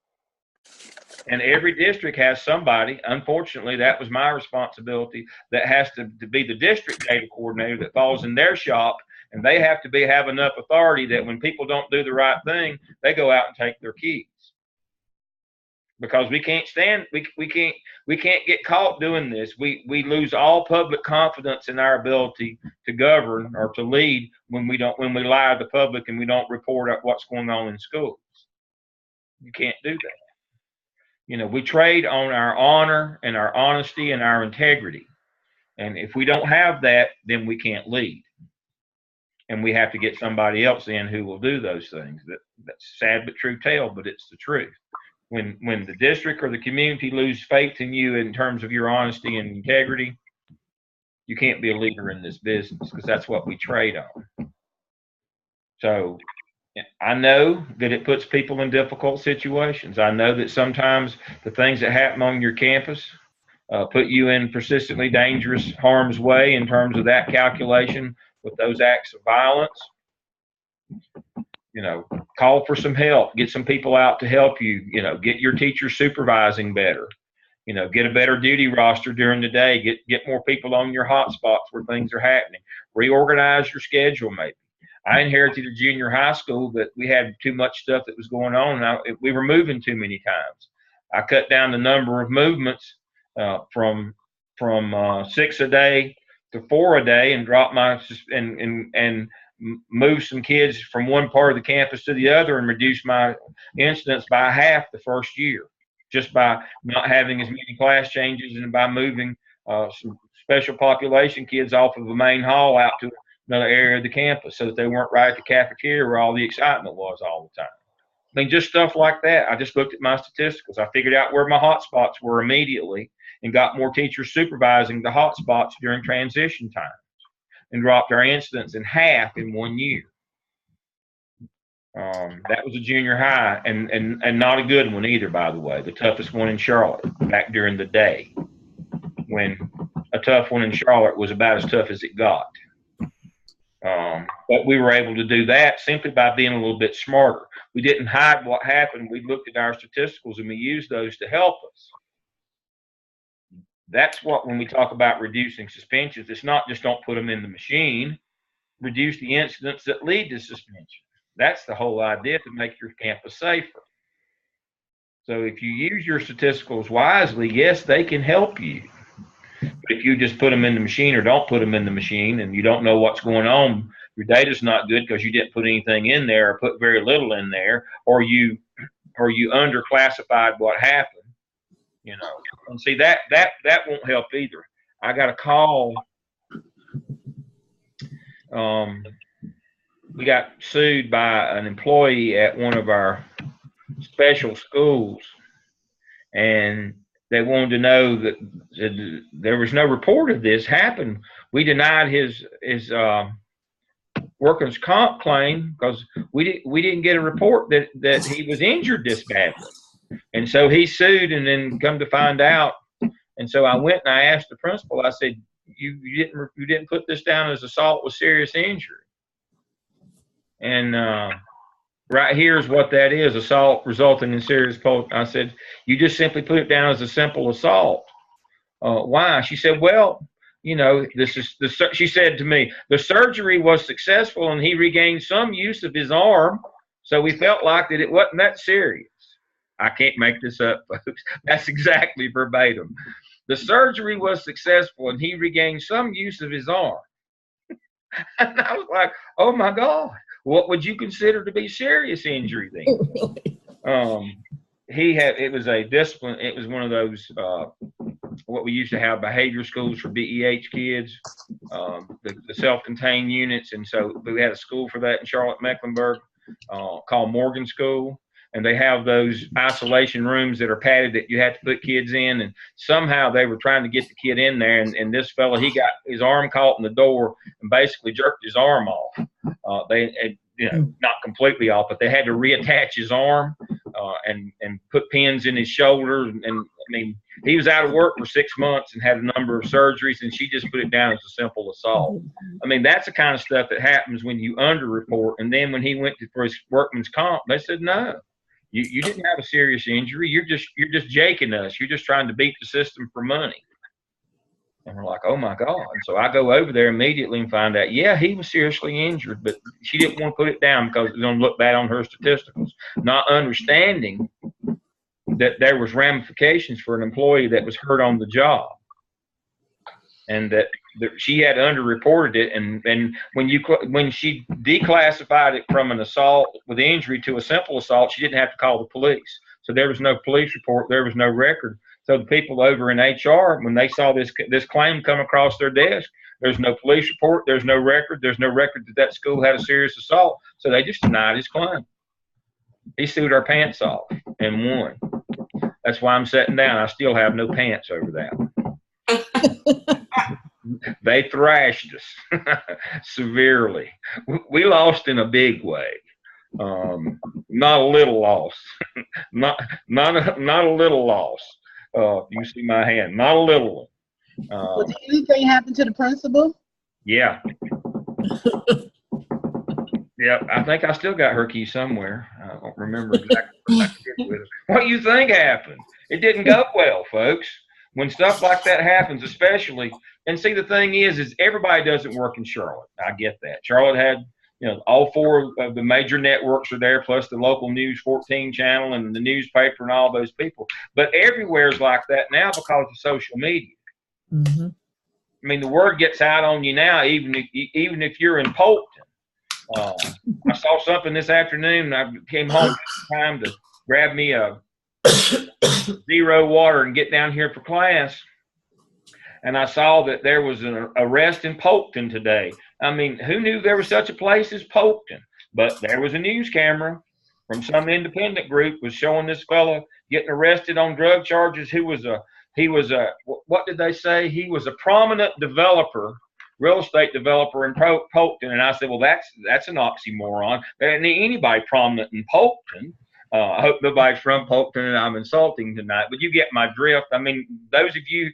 And every district has somebody, unfortunately, that was my responsibility, that has to be the district data coordinator that falls in their shop, and they have to have enough authority that when people don't do the right thing, they go out and take their keys. Because we can't get caught doing this. We lose all public confidence in our ability to govern or to lead when we lie to the public and we don't report out what's going on in schools. You can't do that. We trade on our honor and our honesty and our integrity. And if we don't have that, then we can't lead. And we have to get somebody else in who will do those things. That's sad but true tale, but it's the truth. When the district or the community lose faith in you in terms of your honesty and integrity, you can't be a leader in this business, because that's what we trade on. So I know that it puts people in difficult situations. I know that sometimes the things that happen on your campus put you in persistently dangerous harm's way in terms of that calculation with those acts of violence. Call for some help, get some people out to help you, get your teachers supervising better, get a better duty roster during the day, get more people on your hot spots where things are happening, reorganize your schedule maybe. I inherited a junior high school, but we had too much stuff that was going on. And we were moving too many times. I cut down the number of movements from 6 a day to 4 a day, and dropped and moved some kids from one part of the campus to the other, and reduced my incidents by half the first year, just by not having as many class changes and by moving some special population kids off of the main hall out to another area of the campus so that they weren't right at the cafeteria where all the excitement was all the time. I mean, just stuff like that. I just looked at my statisticals. I figured out where my hot spots were immediately and got more teachers supervising the hot spots during transition times, and dropped our incidents in half in 1 year. That was a junior high, and not a good one either, by the way. The toughest one in Charlotte back during the day, when a tough one in Charlotte was about as tough as it got. But we were able to do that simply by being a little bit smarter. We didn't hide what happened. We looked at our statisticals and we used those to help us. That's what, when we talk about reducing suspensions, it's not just don't put them in the machine. Reduce the incidents that lead to suspension. That's the whole idea, to make your campus safer. So if you use your statisticals wisely, yes, they can help you. But if you just put them in the machine or don't put them in the machine and you don't know what's going on, your data's not good because you didn't put anything in there or put very little in there, or you underclassified what happened, And see, that won't help either. I got a call. We got sued by an employee at one of our special schools, and they wanted to know that there was no report of this happened. We denied his workers' comp claim because we didn't get a report that he was injured this badly. And so he sued, and then come to find out. And so I went and I asked the principal, I said, you didn't put this down as assault with serious injury. And right here is what that is: assault resulting in serious pain. I said, you just simply put it down as a simple assault. Why? She said, well, she said to me, the surgery was successful and he regained some use of his arm, so we felt like that it wasn't that serious. I can't make this up, folks. That's exactly verbatim. The surgery was successful and he regained some use of his arm. And I was like, oh my God, what would you consider to be serious injury then? it was a discipline. It was one of those, what we used to have, behavior schools for BEH kids, the self-contained units. And so we had a school for that in Charlotte, Mecklenburg, called Morgan School. And they have those isolation rooms that are padded that you have to put kids in. And somehow they were trying to get the kid in there. And this fella, he got his arm caught in the door and basically jerked his arm off. Not completely off, but they had to reattach his arm and put pins in his shoulder. And I mean, he was out of work for 6 months and had a number of surgeries, and she just put it down as a simple assault. I mean, that's the kind of stuff that happens when you underreport. And then when he went for his workman's comp, they said, no, you didn't have a serious injury. You're just jaking us. You're just trying to beat the system for money. And we're like, oh my God. And so I go over there immediately and find out, yeah, he was seriously injured, but she didn't want to put it down because it was going to look bad on her statisticals, not understanding that there was ramifications for an employee that was hurt on the job. And that she had underreported it, and when she declassified it from an assault with injury to a simple assault, she didn't have to call the police. So there was no police report, there was no record. So the people over in HR, when they saw this claim come across their desk, there's no police report, there's no record that school had a serious assault. So they just denied his claim. He sued our pants off and won. That's why I'm sitting down. I still have no pants over that. They thrashed us severely. We lost in a big way. Not a little loss. not a little loss. You see my hand. Not a little one. Did anything happen to the principal? Yeah. Yeah, I think I still got her key somewhere. I don't remember exactly what I did with it. What do you think happened? It didn't go well, folks. When stuff like that happens, especially, and see, the thing is everybody doesn't work in Charlotte. I get that. Charlotte had, all 4 of the major networks are there, plus the local News 14 channel and the newspaper and all those people. But everywhere's like that now because of social media. Mm-hmm. I mean, the word gets out on you now, even if you're in Polkton. I saw something this afternoon, and I came home in time to grab me a zero water and get down here for class. And I saw that there was an arrest in Polkton today. I mean, who knew there was such a place as Polkton? But there was a news camera from some independent group was showing this fella getting arrested on drug charges. He was what did they say? He was a prominent developer, real estate developer in Polkton. And I said, well, that's an oxymoron. There isn't anybody prominent in Polkton. I hope nobody's from Polkton and I'm insulting tonight, but you get my drift. I mean, those of you,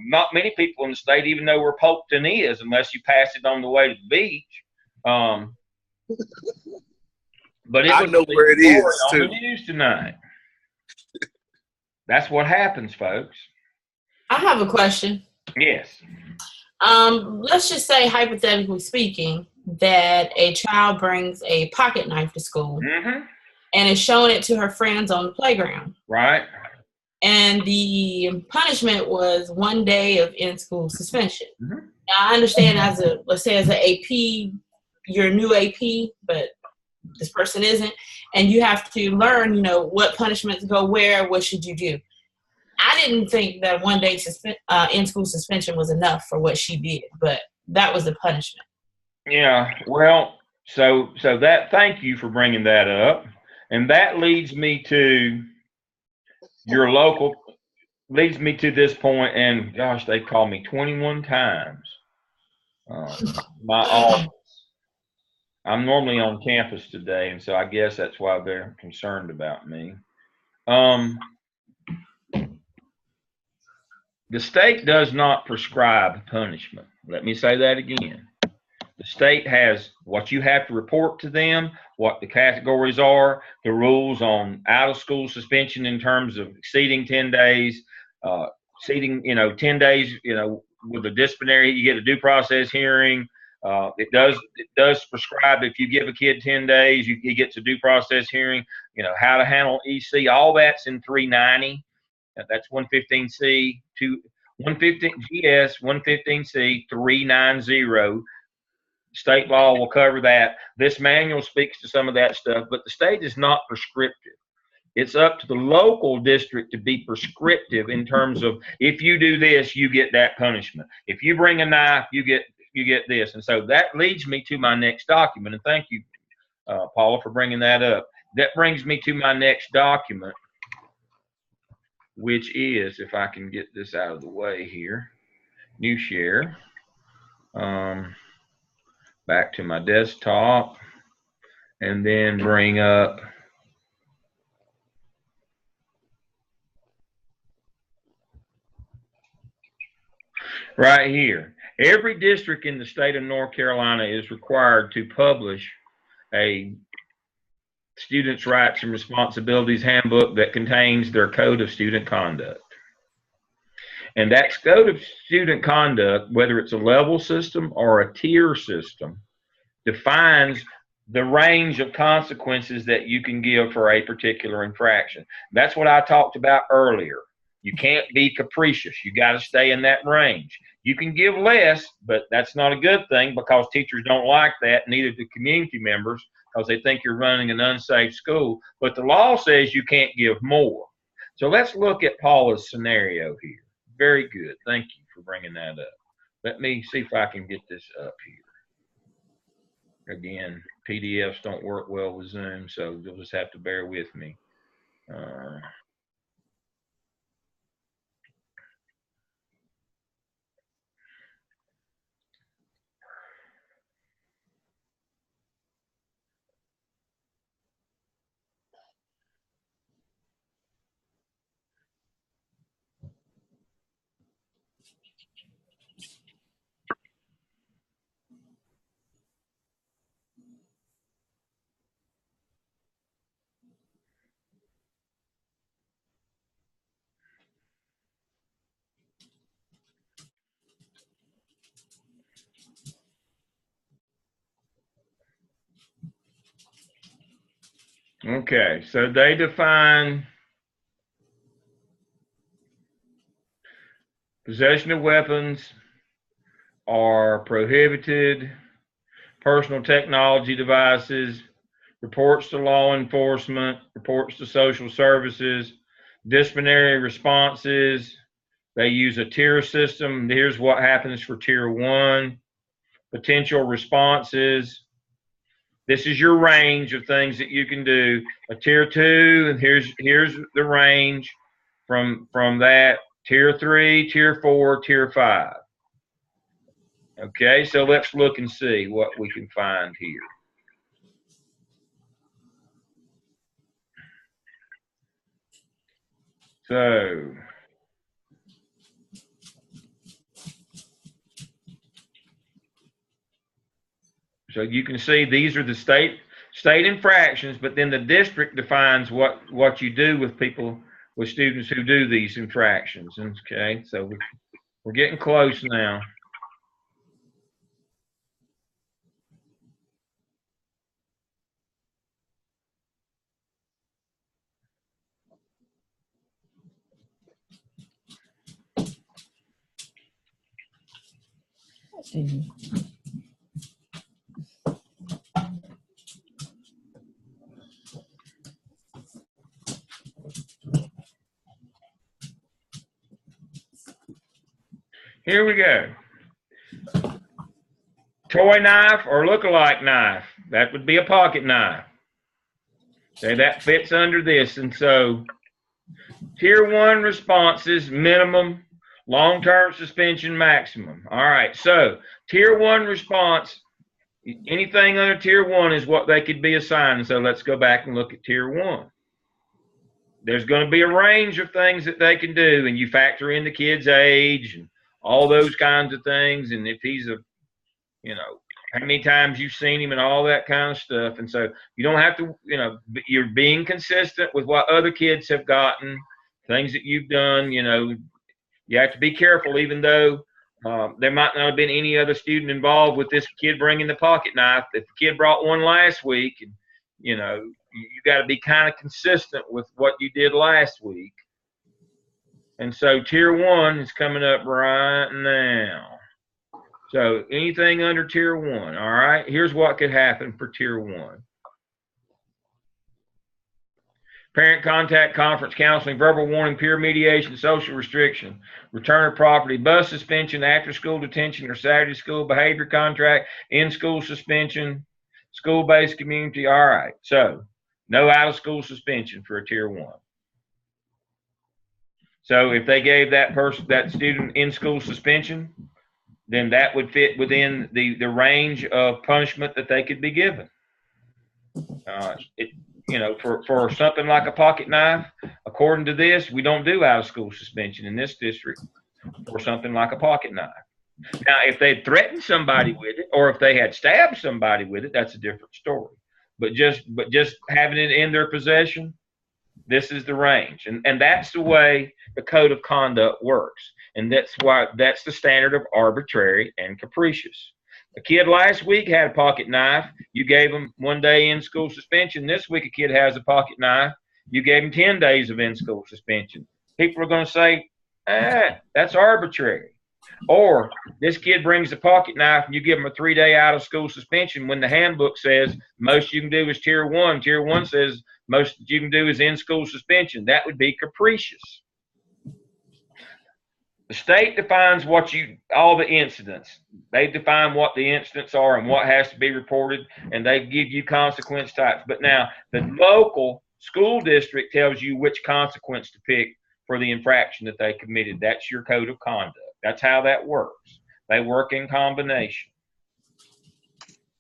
not many people in the state even know where Polkton is unless you pass it on the way to the beach. But it I know where it is on too. the news tonight. That's what happens, folks. I have a question. Yes. Let's just say, hypothetically speaking, that a child brings a pocket knife to school. Mm-hmm. And is showing it to her friends on the playground. Right. And the punishment was 1 day of in-school suspension. Mm-hmm. Now, I understand as an AP, you're a new AP, but this person isn't. And you have to learn, what punishments go where, what should you do. I didn't think that 1 day in-school suspension was enough for what she did, but that was the punishment. Yeah, well, so that, thank you for bringing that up. And that leads me to leads me to this point, and gosh, they called me 21 times. My office. I'm normally on campus today, and so I guess that's why they're concerned about me. The state does not prescribe punishment. Let me say that again. The state has what you have to report to them, what the categories are, the rules on out-of-school suspension in terms of exceeding 10 days, exceeding, 10 days, with a disciplinary, you get a due process hearing. It does prescribe if you give a kid 10 days, he gets a due process hearing, how to handle EC, all that's in 390. That's 115C, 115 GS, 115C, 390. State law will cover that. This manual speaks to some of that stuff, but the state is not prescriptive. It's up to the local district to be prescriptive in terms of, if you do this, you get that punishment. If you bring a knife, you get this. And so that leads me to my next document. And thank you, Paula, for bringing that up. That brings me to my next document, which is, if I can get this out of the way here, new share. Back to my desktop, and then bring up right here. Every district in the state of North Carolina is required to publish a Students' Rights and Responsibilities Handbook that contains their Code of Student Conduct. And that Code of Student Conduct, whether it's a level system or a tier system, defines the range of consequences that you can give for a particular infraction. That's what I talked about earlier. You can't be capricious. You got to stay in that range. You can give less, but that's not a good thing, because teachers don't like that, neither do community members, because they think you're running an unsafe school. But the law says you can't give more. So let's look at Paula's scenario here. Very good. Thank you for bringing that up. Let me see if I can get this up here. Again, PDFs don't work well with Zoom, so you'll just have to bear with me. Okay, so they define possession of weapons are prohibited, personal technology devices, reports to law enforcement, reports to social services, disciplinary responses. They use a tier system. Here's what happens for tier 1. Potential responses. This is your range of things that you can do. A tier 2, and here's the range from that. Tier 3, tier 4, tier 5. Okay, so let's look and see what we can find here. So you can see these are the state infractions, but then the district defines what you do with people, with students who do these infractions. Okay, so we're getting close now. Here we go. Toy knife or look-alike knife. That would be a pocket knife. Okay, that fits under this. And so tier 1 responses, minimum, long-term suspension, maximum. All right, so tier 1 response, anything under tier 1 is what they could be assigned. So let's go back and look at tier 1. There's going to be a range of things that they can do, and you factor in the kid's age and all those kinds of things, and if he's how many times you've seen him and all that kind of stuff. And so you don't have to, you're being consistent with what other kids have gotten, things that you've done. You have to be careful, even though there might not have been any other student involved with this kid bringing the pocket knife. If the kid brought one last week, and you got to be kind of consistent with what you did last week. And so tier 1 is coming up right now. So anything under tier 1, all right? Here's what could happen for tier 1. parent contact, conference, counseling, verbal warning, peer mediation, social restriction, return of property, bus suspension, after-school detention or Saturday school behavior contract, in-school suspension, school-based community. All right, so no out-of-school suspension for a tier 1. So if they gave that student in-school suspension, then that would fit within the range of punishment that they could be given. For something like a pocket knife, according to this, we don't do out-of-school suspension in this district for something like a pocket knife. Now, if they threatened somebody with it, or if they had stabbed somebody with it, that's a different story. But just having it in their possession, this is the range, and that's the way the code of conduct works, and that's the standard of arbitrary and capricious. A kid last week had a pocket knife. You gave him 1 day in-school suspension. This week a kid has a pocket knife. You gave him 10 days of in-school suspension. People are going to say, that's arbitrary. Or this kid brings a pocket knife and you give him a 3-day out-of-school suspension when the handbook says most you can do is tier 1. Tier 1 says most you can do is in-school suspension. That would be capricious. The state defines all the incidents. They define what the incidents are and what has to be reported, and they give you consequence types. But now the local school district tells you which consequence to pick for the infraction that they committed. That's your code of conduct. That's how that works. They work in combination.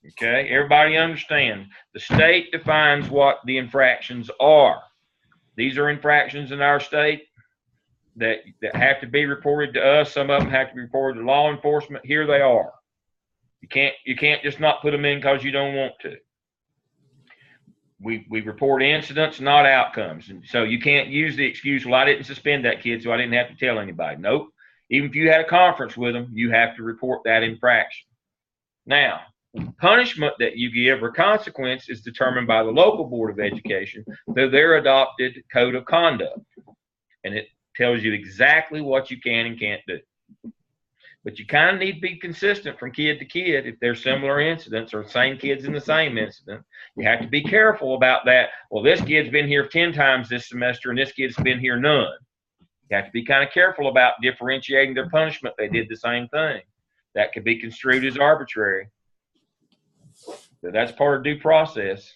Okay, everybody understand. The state defines what the infractions are. These are infractions in our state that have to be reported to us. Some of them have to be reported to law enforcement. Here they are. You can't just not put them in because you don't want to. We report incidents, not outcomes. And so you can't use the excuse, well, I didn't suspend that kid, so I didn't have to tell anybody. Nope. Even if you had a conference with them, you have to report that infraction. Now, punishment that you give or consequence is determined by the local Board of Education through their adopted code of conduct. And it tells you exactly what you can and can't do. But you kind of need to be consistent from kid to kid if there's similar incidents or same kids in the same incident. You have to be careful about that. Well, this kid's been here 10 times this semester and this kid's been here none. You have to be kind of careful about differentiating their punishment. They did the same thing. That could be construed as arbitrary. So that's part of due process.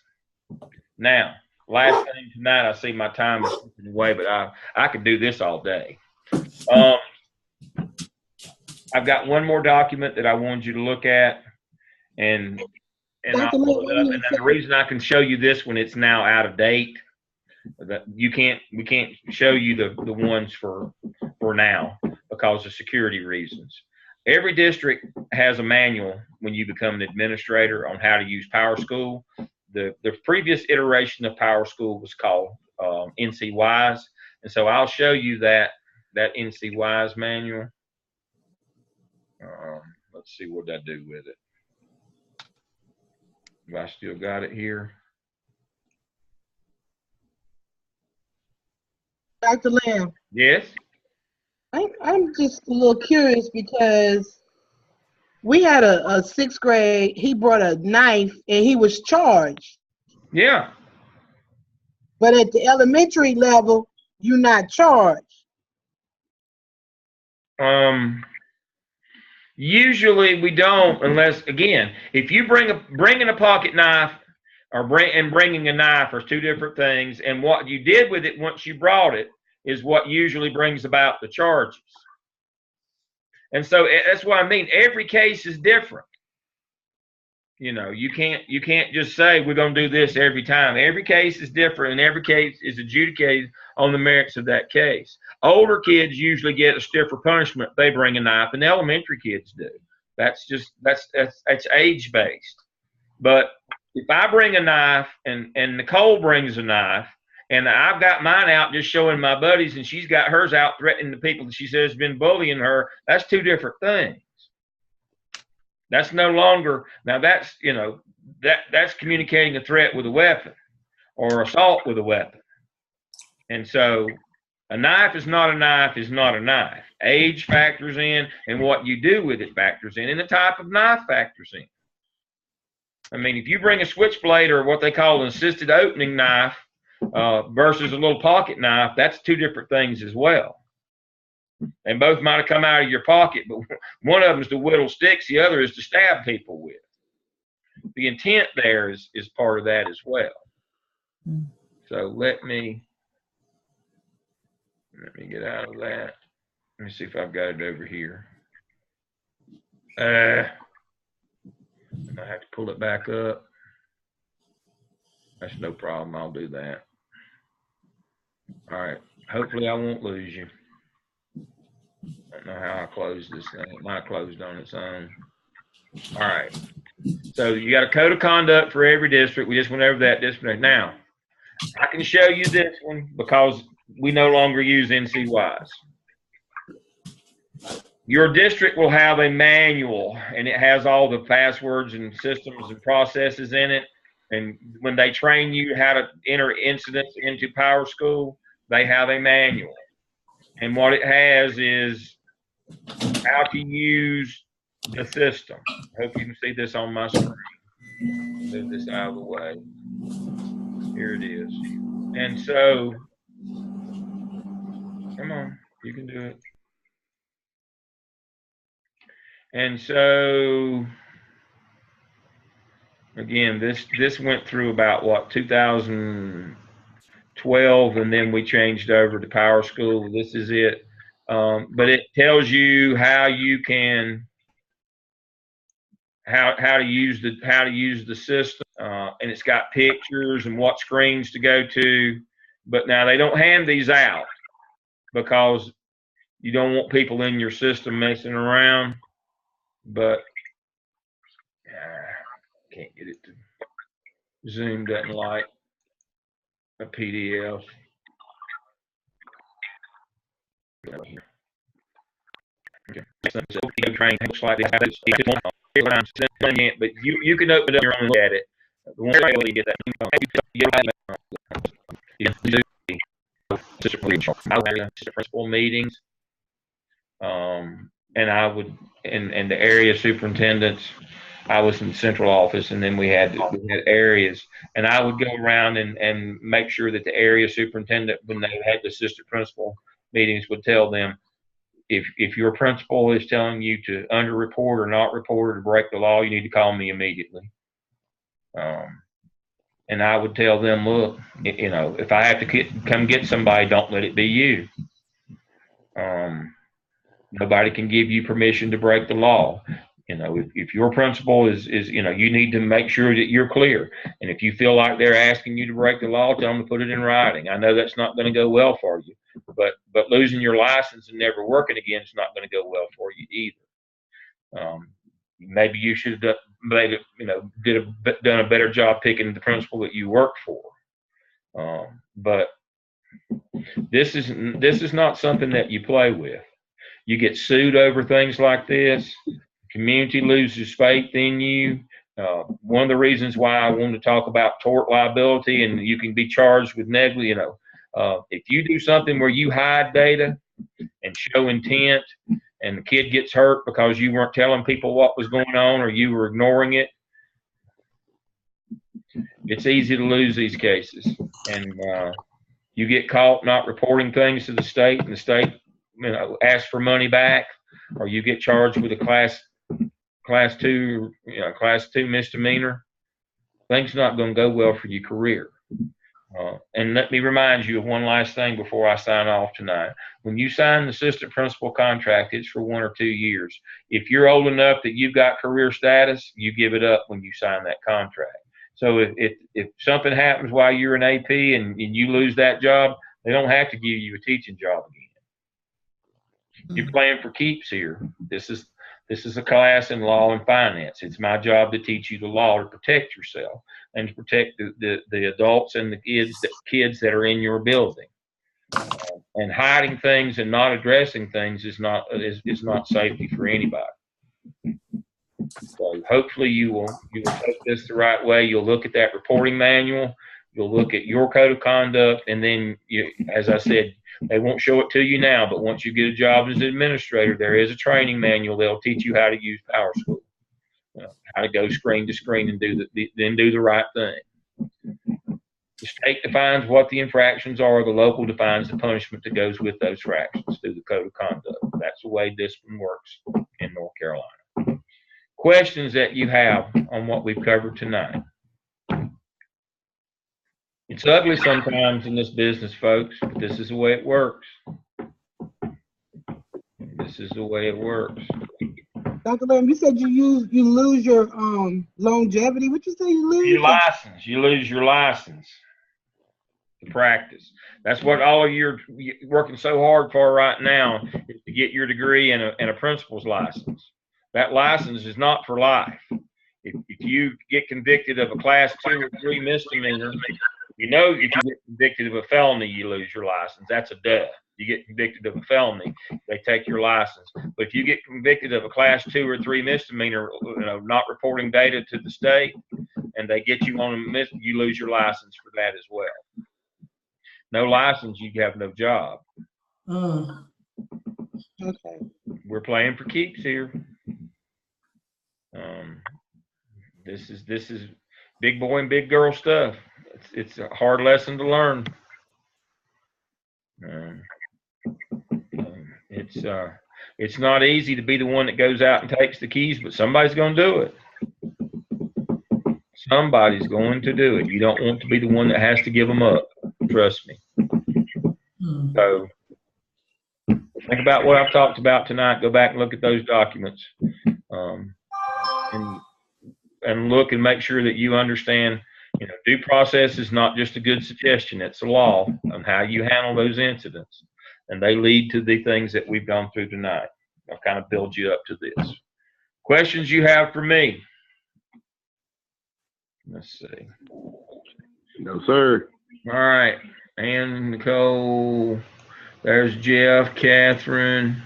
Now, last thing tonight, I see my time is slipping away, but I could do this all day. I've got one more document that I wanted you to look at, and I'll pull it up. And then the reason I can show you this one, it's now out of date. That we can't show you the ones for now because of security reasons. Every district has a manual when you become an administrator on how to use PowerSchool. The previous iteration of PowerSchool was called NCWise, and so I'll show you that NCWise manual. Let's see what I do with it. Do I still got it here? Dr. Lamb. Yes. I'm just a little curious because we had a 6th grade. He brought a knife and he was charged. Yeah. But at the elementary level, you're not charged. Usually we don't, unless, again, if you bringing a pocket knife or bringing a knife are two different things, and what you did with it once you brought it is what usually brings about the charges. And so that's what I mean. Every case is different. You can't just say we're going to do this every time. Every case is different, and every case is adjudicated on the merits of that case. Older kids usually get a stiffer punishment if they bring a knife, and elementary kids do. That's age based. But if I bring a knife and Nicole brings a knife, and I've got mine out just showing my buddies, and she's got hers out threatening the people that she says has been bullying her, that's two different things. That's no longer, now that's, that's communicating a threat with a weapon or assault with a weapon. And so a knife is not a knife is not a knife. Age factors in, and what you do with it factors in, and the type of knife factors in. I mean, if you bring a switchblade or what they call an assisted opening knife versus a little pocket knife. That's two different things as well. And both might have come out of your pocket, but one of them is to whittle sticks, the other is to stab people with. The intent there is part of that as well. So let me get out of that. Let me see if I've got it over here. I have to pull it back up. That's no problem. I'll do that. All right. Hopefully I won't lose you. I don't know how I close this thing. It might have closed on its own. All right. So you got a code of conduct for every district. We just went over that district. Now, I can show you this one because we no longer use NCYs. Your district will have a manual, and it has all the passwords and systems and processes in it. And when they train you how to enter incidents into Power School, they have a manual. And what it has is how to use the system. I hope you can see this on my screen. Move this out of the way. Here it is. And so, come on, you can do it. And so, again, this went through about what, 2012, and then we changed over to Power School. This is it. But it tells you how you can how to use the system, and it's got pictures and what screens to go to. But now they don't hand these out because you don't want people in your system messing around. But can't get it to Zoom. Doesn't like a PDF. Okay. So train looks like this. But you can open it up your own, look at it. The one way you get that, principal meetings, and I would, and the area superintendents. I was in the central office, and then we had areas, and I would go around and make sure that the area superintendent, when they had the assistant principal meetings, would tell them, if your principal is telling you to underreport or not report or break the law, you need to call me immediately. And I would tell them, look, if I have to come get somebody, don't let it be you. Nobody can give you permission to break the law. If your principal is you need to make sure that you're clear. And if you feel like they're asking you to break the law, tell them to put it in writing. I know that's not going to go well for you, but losing your license and never working again is not going to go well for you either. Maybe you should have done a better job picking the principal that you worked for. But this is not something that you play with. You get sued over things like this. Community loses faith in you. One of the reasons why I wanted to talk about tort liability, and you can be charged with negligence. If you do something where you hide data and show intent, and the kid gets hurt because you weren't telling people what was going on or you were ignoring it, it's easy to lose these cases. And you get caught not reporting things to the state, and the state asks for money back, or you get charged with a class two misdemeanor. Things not going to go well for your career. And let me remind you of one last thing before I sign off tonight. When you sign the assistant principal contract, it's for 1 or 2 years. If you're old enough that you've got career status, you give it up when you sign that contract. So if something happens while you're an AP and you lose that job, they don't have to give you a teaching job again. You're playing for keeps here. This is a class in law and finance. It's my job to teach you the law to protect yourself and to protect the adults and the kids that are in your building. And hiding things and not addressing things is not safety for anybody. So hopefully you will take this the right way. You'll look at that reporting manual. You'll look at your code of conduct, and then as I said, they won't show it to you now, but once you get a job as an administrator, there is a training manual. They'll teach you how to use Power School, how to go screen to screen and do the right thing. The state defines what the infractions are. The local defines the punishment that goes with those fractions through the code of conduct. That's the way discipline works in North Carolina. Questions that you have on what we've covered tonight? It's ugly sometimes in this business, folks, but this is the way it works. This is the way it works. Dr. Lamb, you said you lose your longevity. What you say you lose? Your license. You lose your license to practice. That's what all of you're working so hard for right now, is to get your degree and a principal's license. That license is not for life. If you get convicted of a class 2 or 3 misdemeanor, you know, if you get convicted of a felony, you lose your license. That's a dud. You get convicted of a felony, they take your license. But if you get convicted of a class 2 or 3 misdemeanor, not reporting data to the state, and they get you on you lose your license for that as well. No license, you have no job. Okay. We're playing for keeps here. This is big boy and big girl stuff. It's a hard lesson to learn. It's not easy to be the one that goes out and takes the keys, but somebody's going to do it. Somebody's going to do it. You don't want to be the one that has to give them up. Trust me. So think about what I've talked about tonight. Go back and look at those documents, and look and make sure that you understand. Due process is not just a good suggestion. It's a law on how you handle those incidents. And they lead to the things that we've gone through tonight. I'll kind of build you up to this. Questions you have for me? Let's see. No, sir. All right. Ann, Nicole, there's Jeff, Catherine,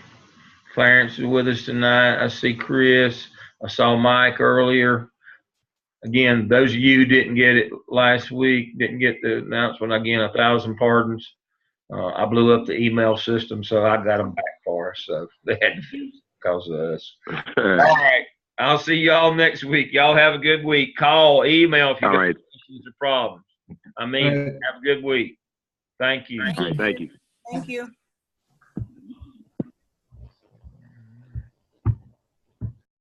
Clarence is with us tonight. I see Chris. I saw Mike earlier. Again, those of you who didn't get it last week, didn't get the announcement, again, 1,000 pardons. I blew up the email system, so I got them back for us. So they had to fix it because of us. All right. I'll see y'all next week. Y'all have a good week. Call, email if you got questions or problems. Have a good week. Thank you. Thank you. Thank you.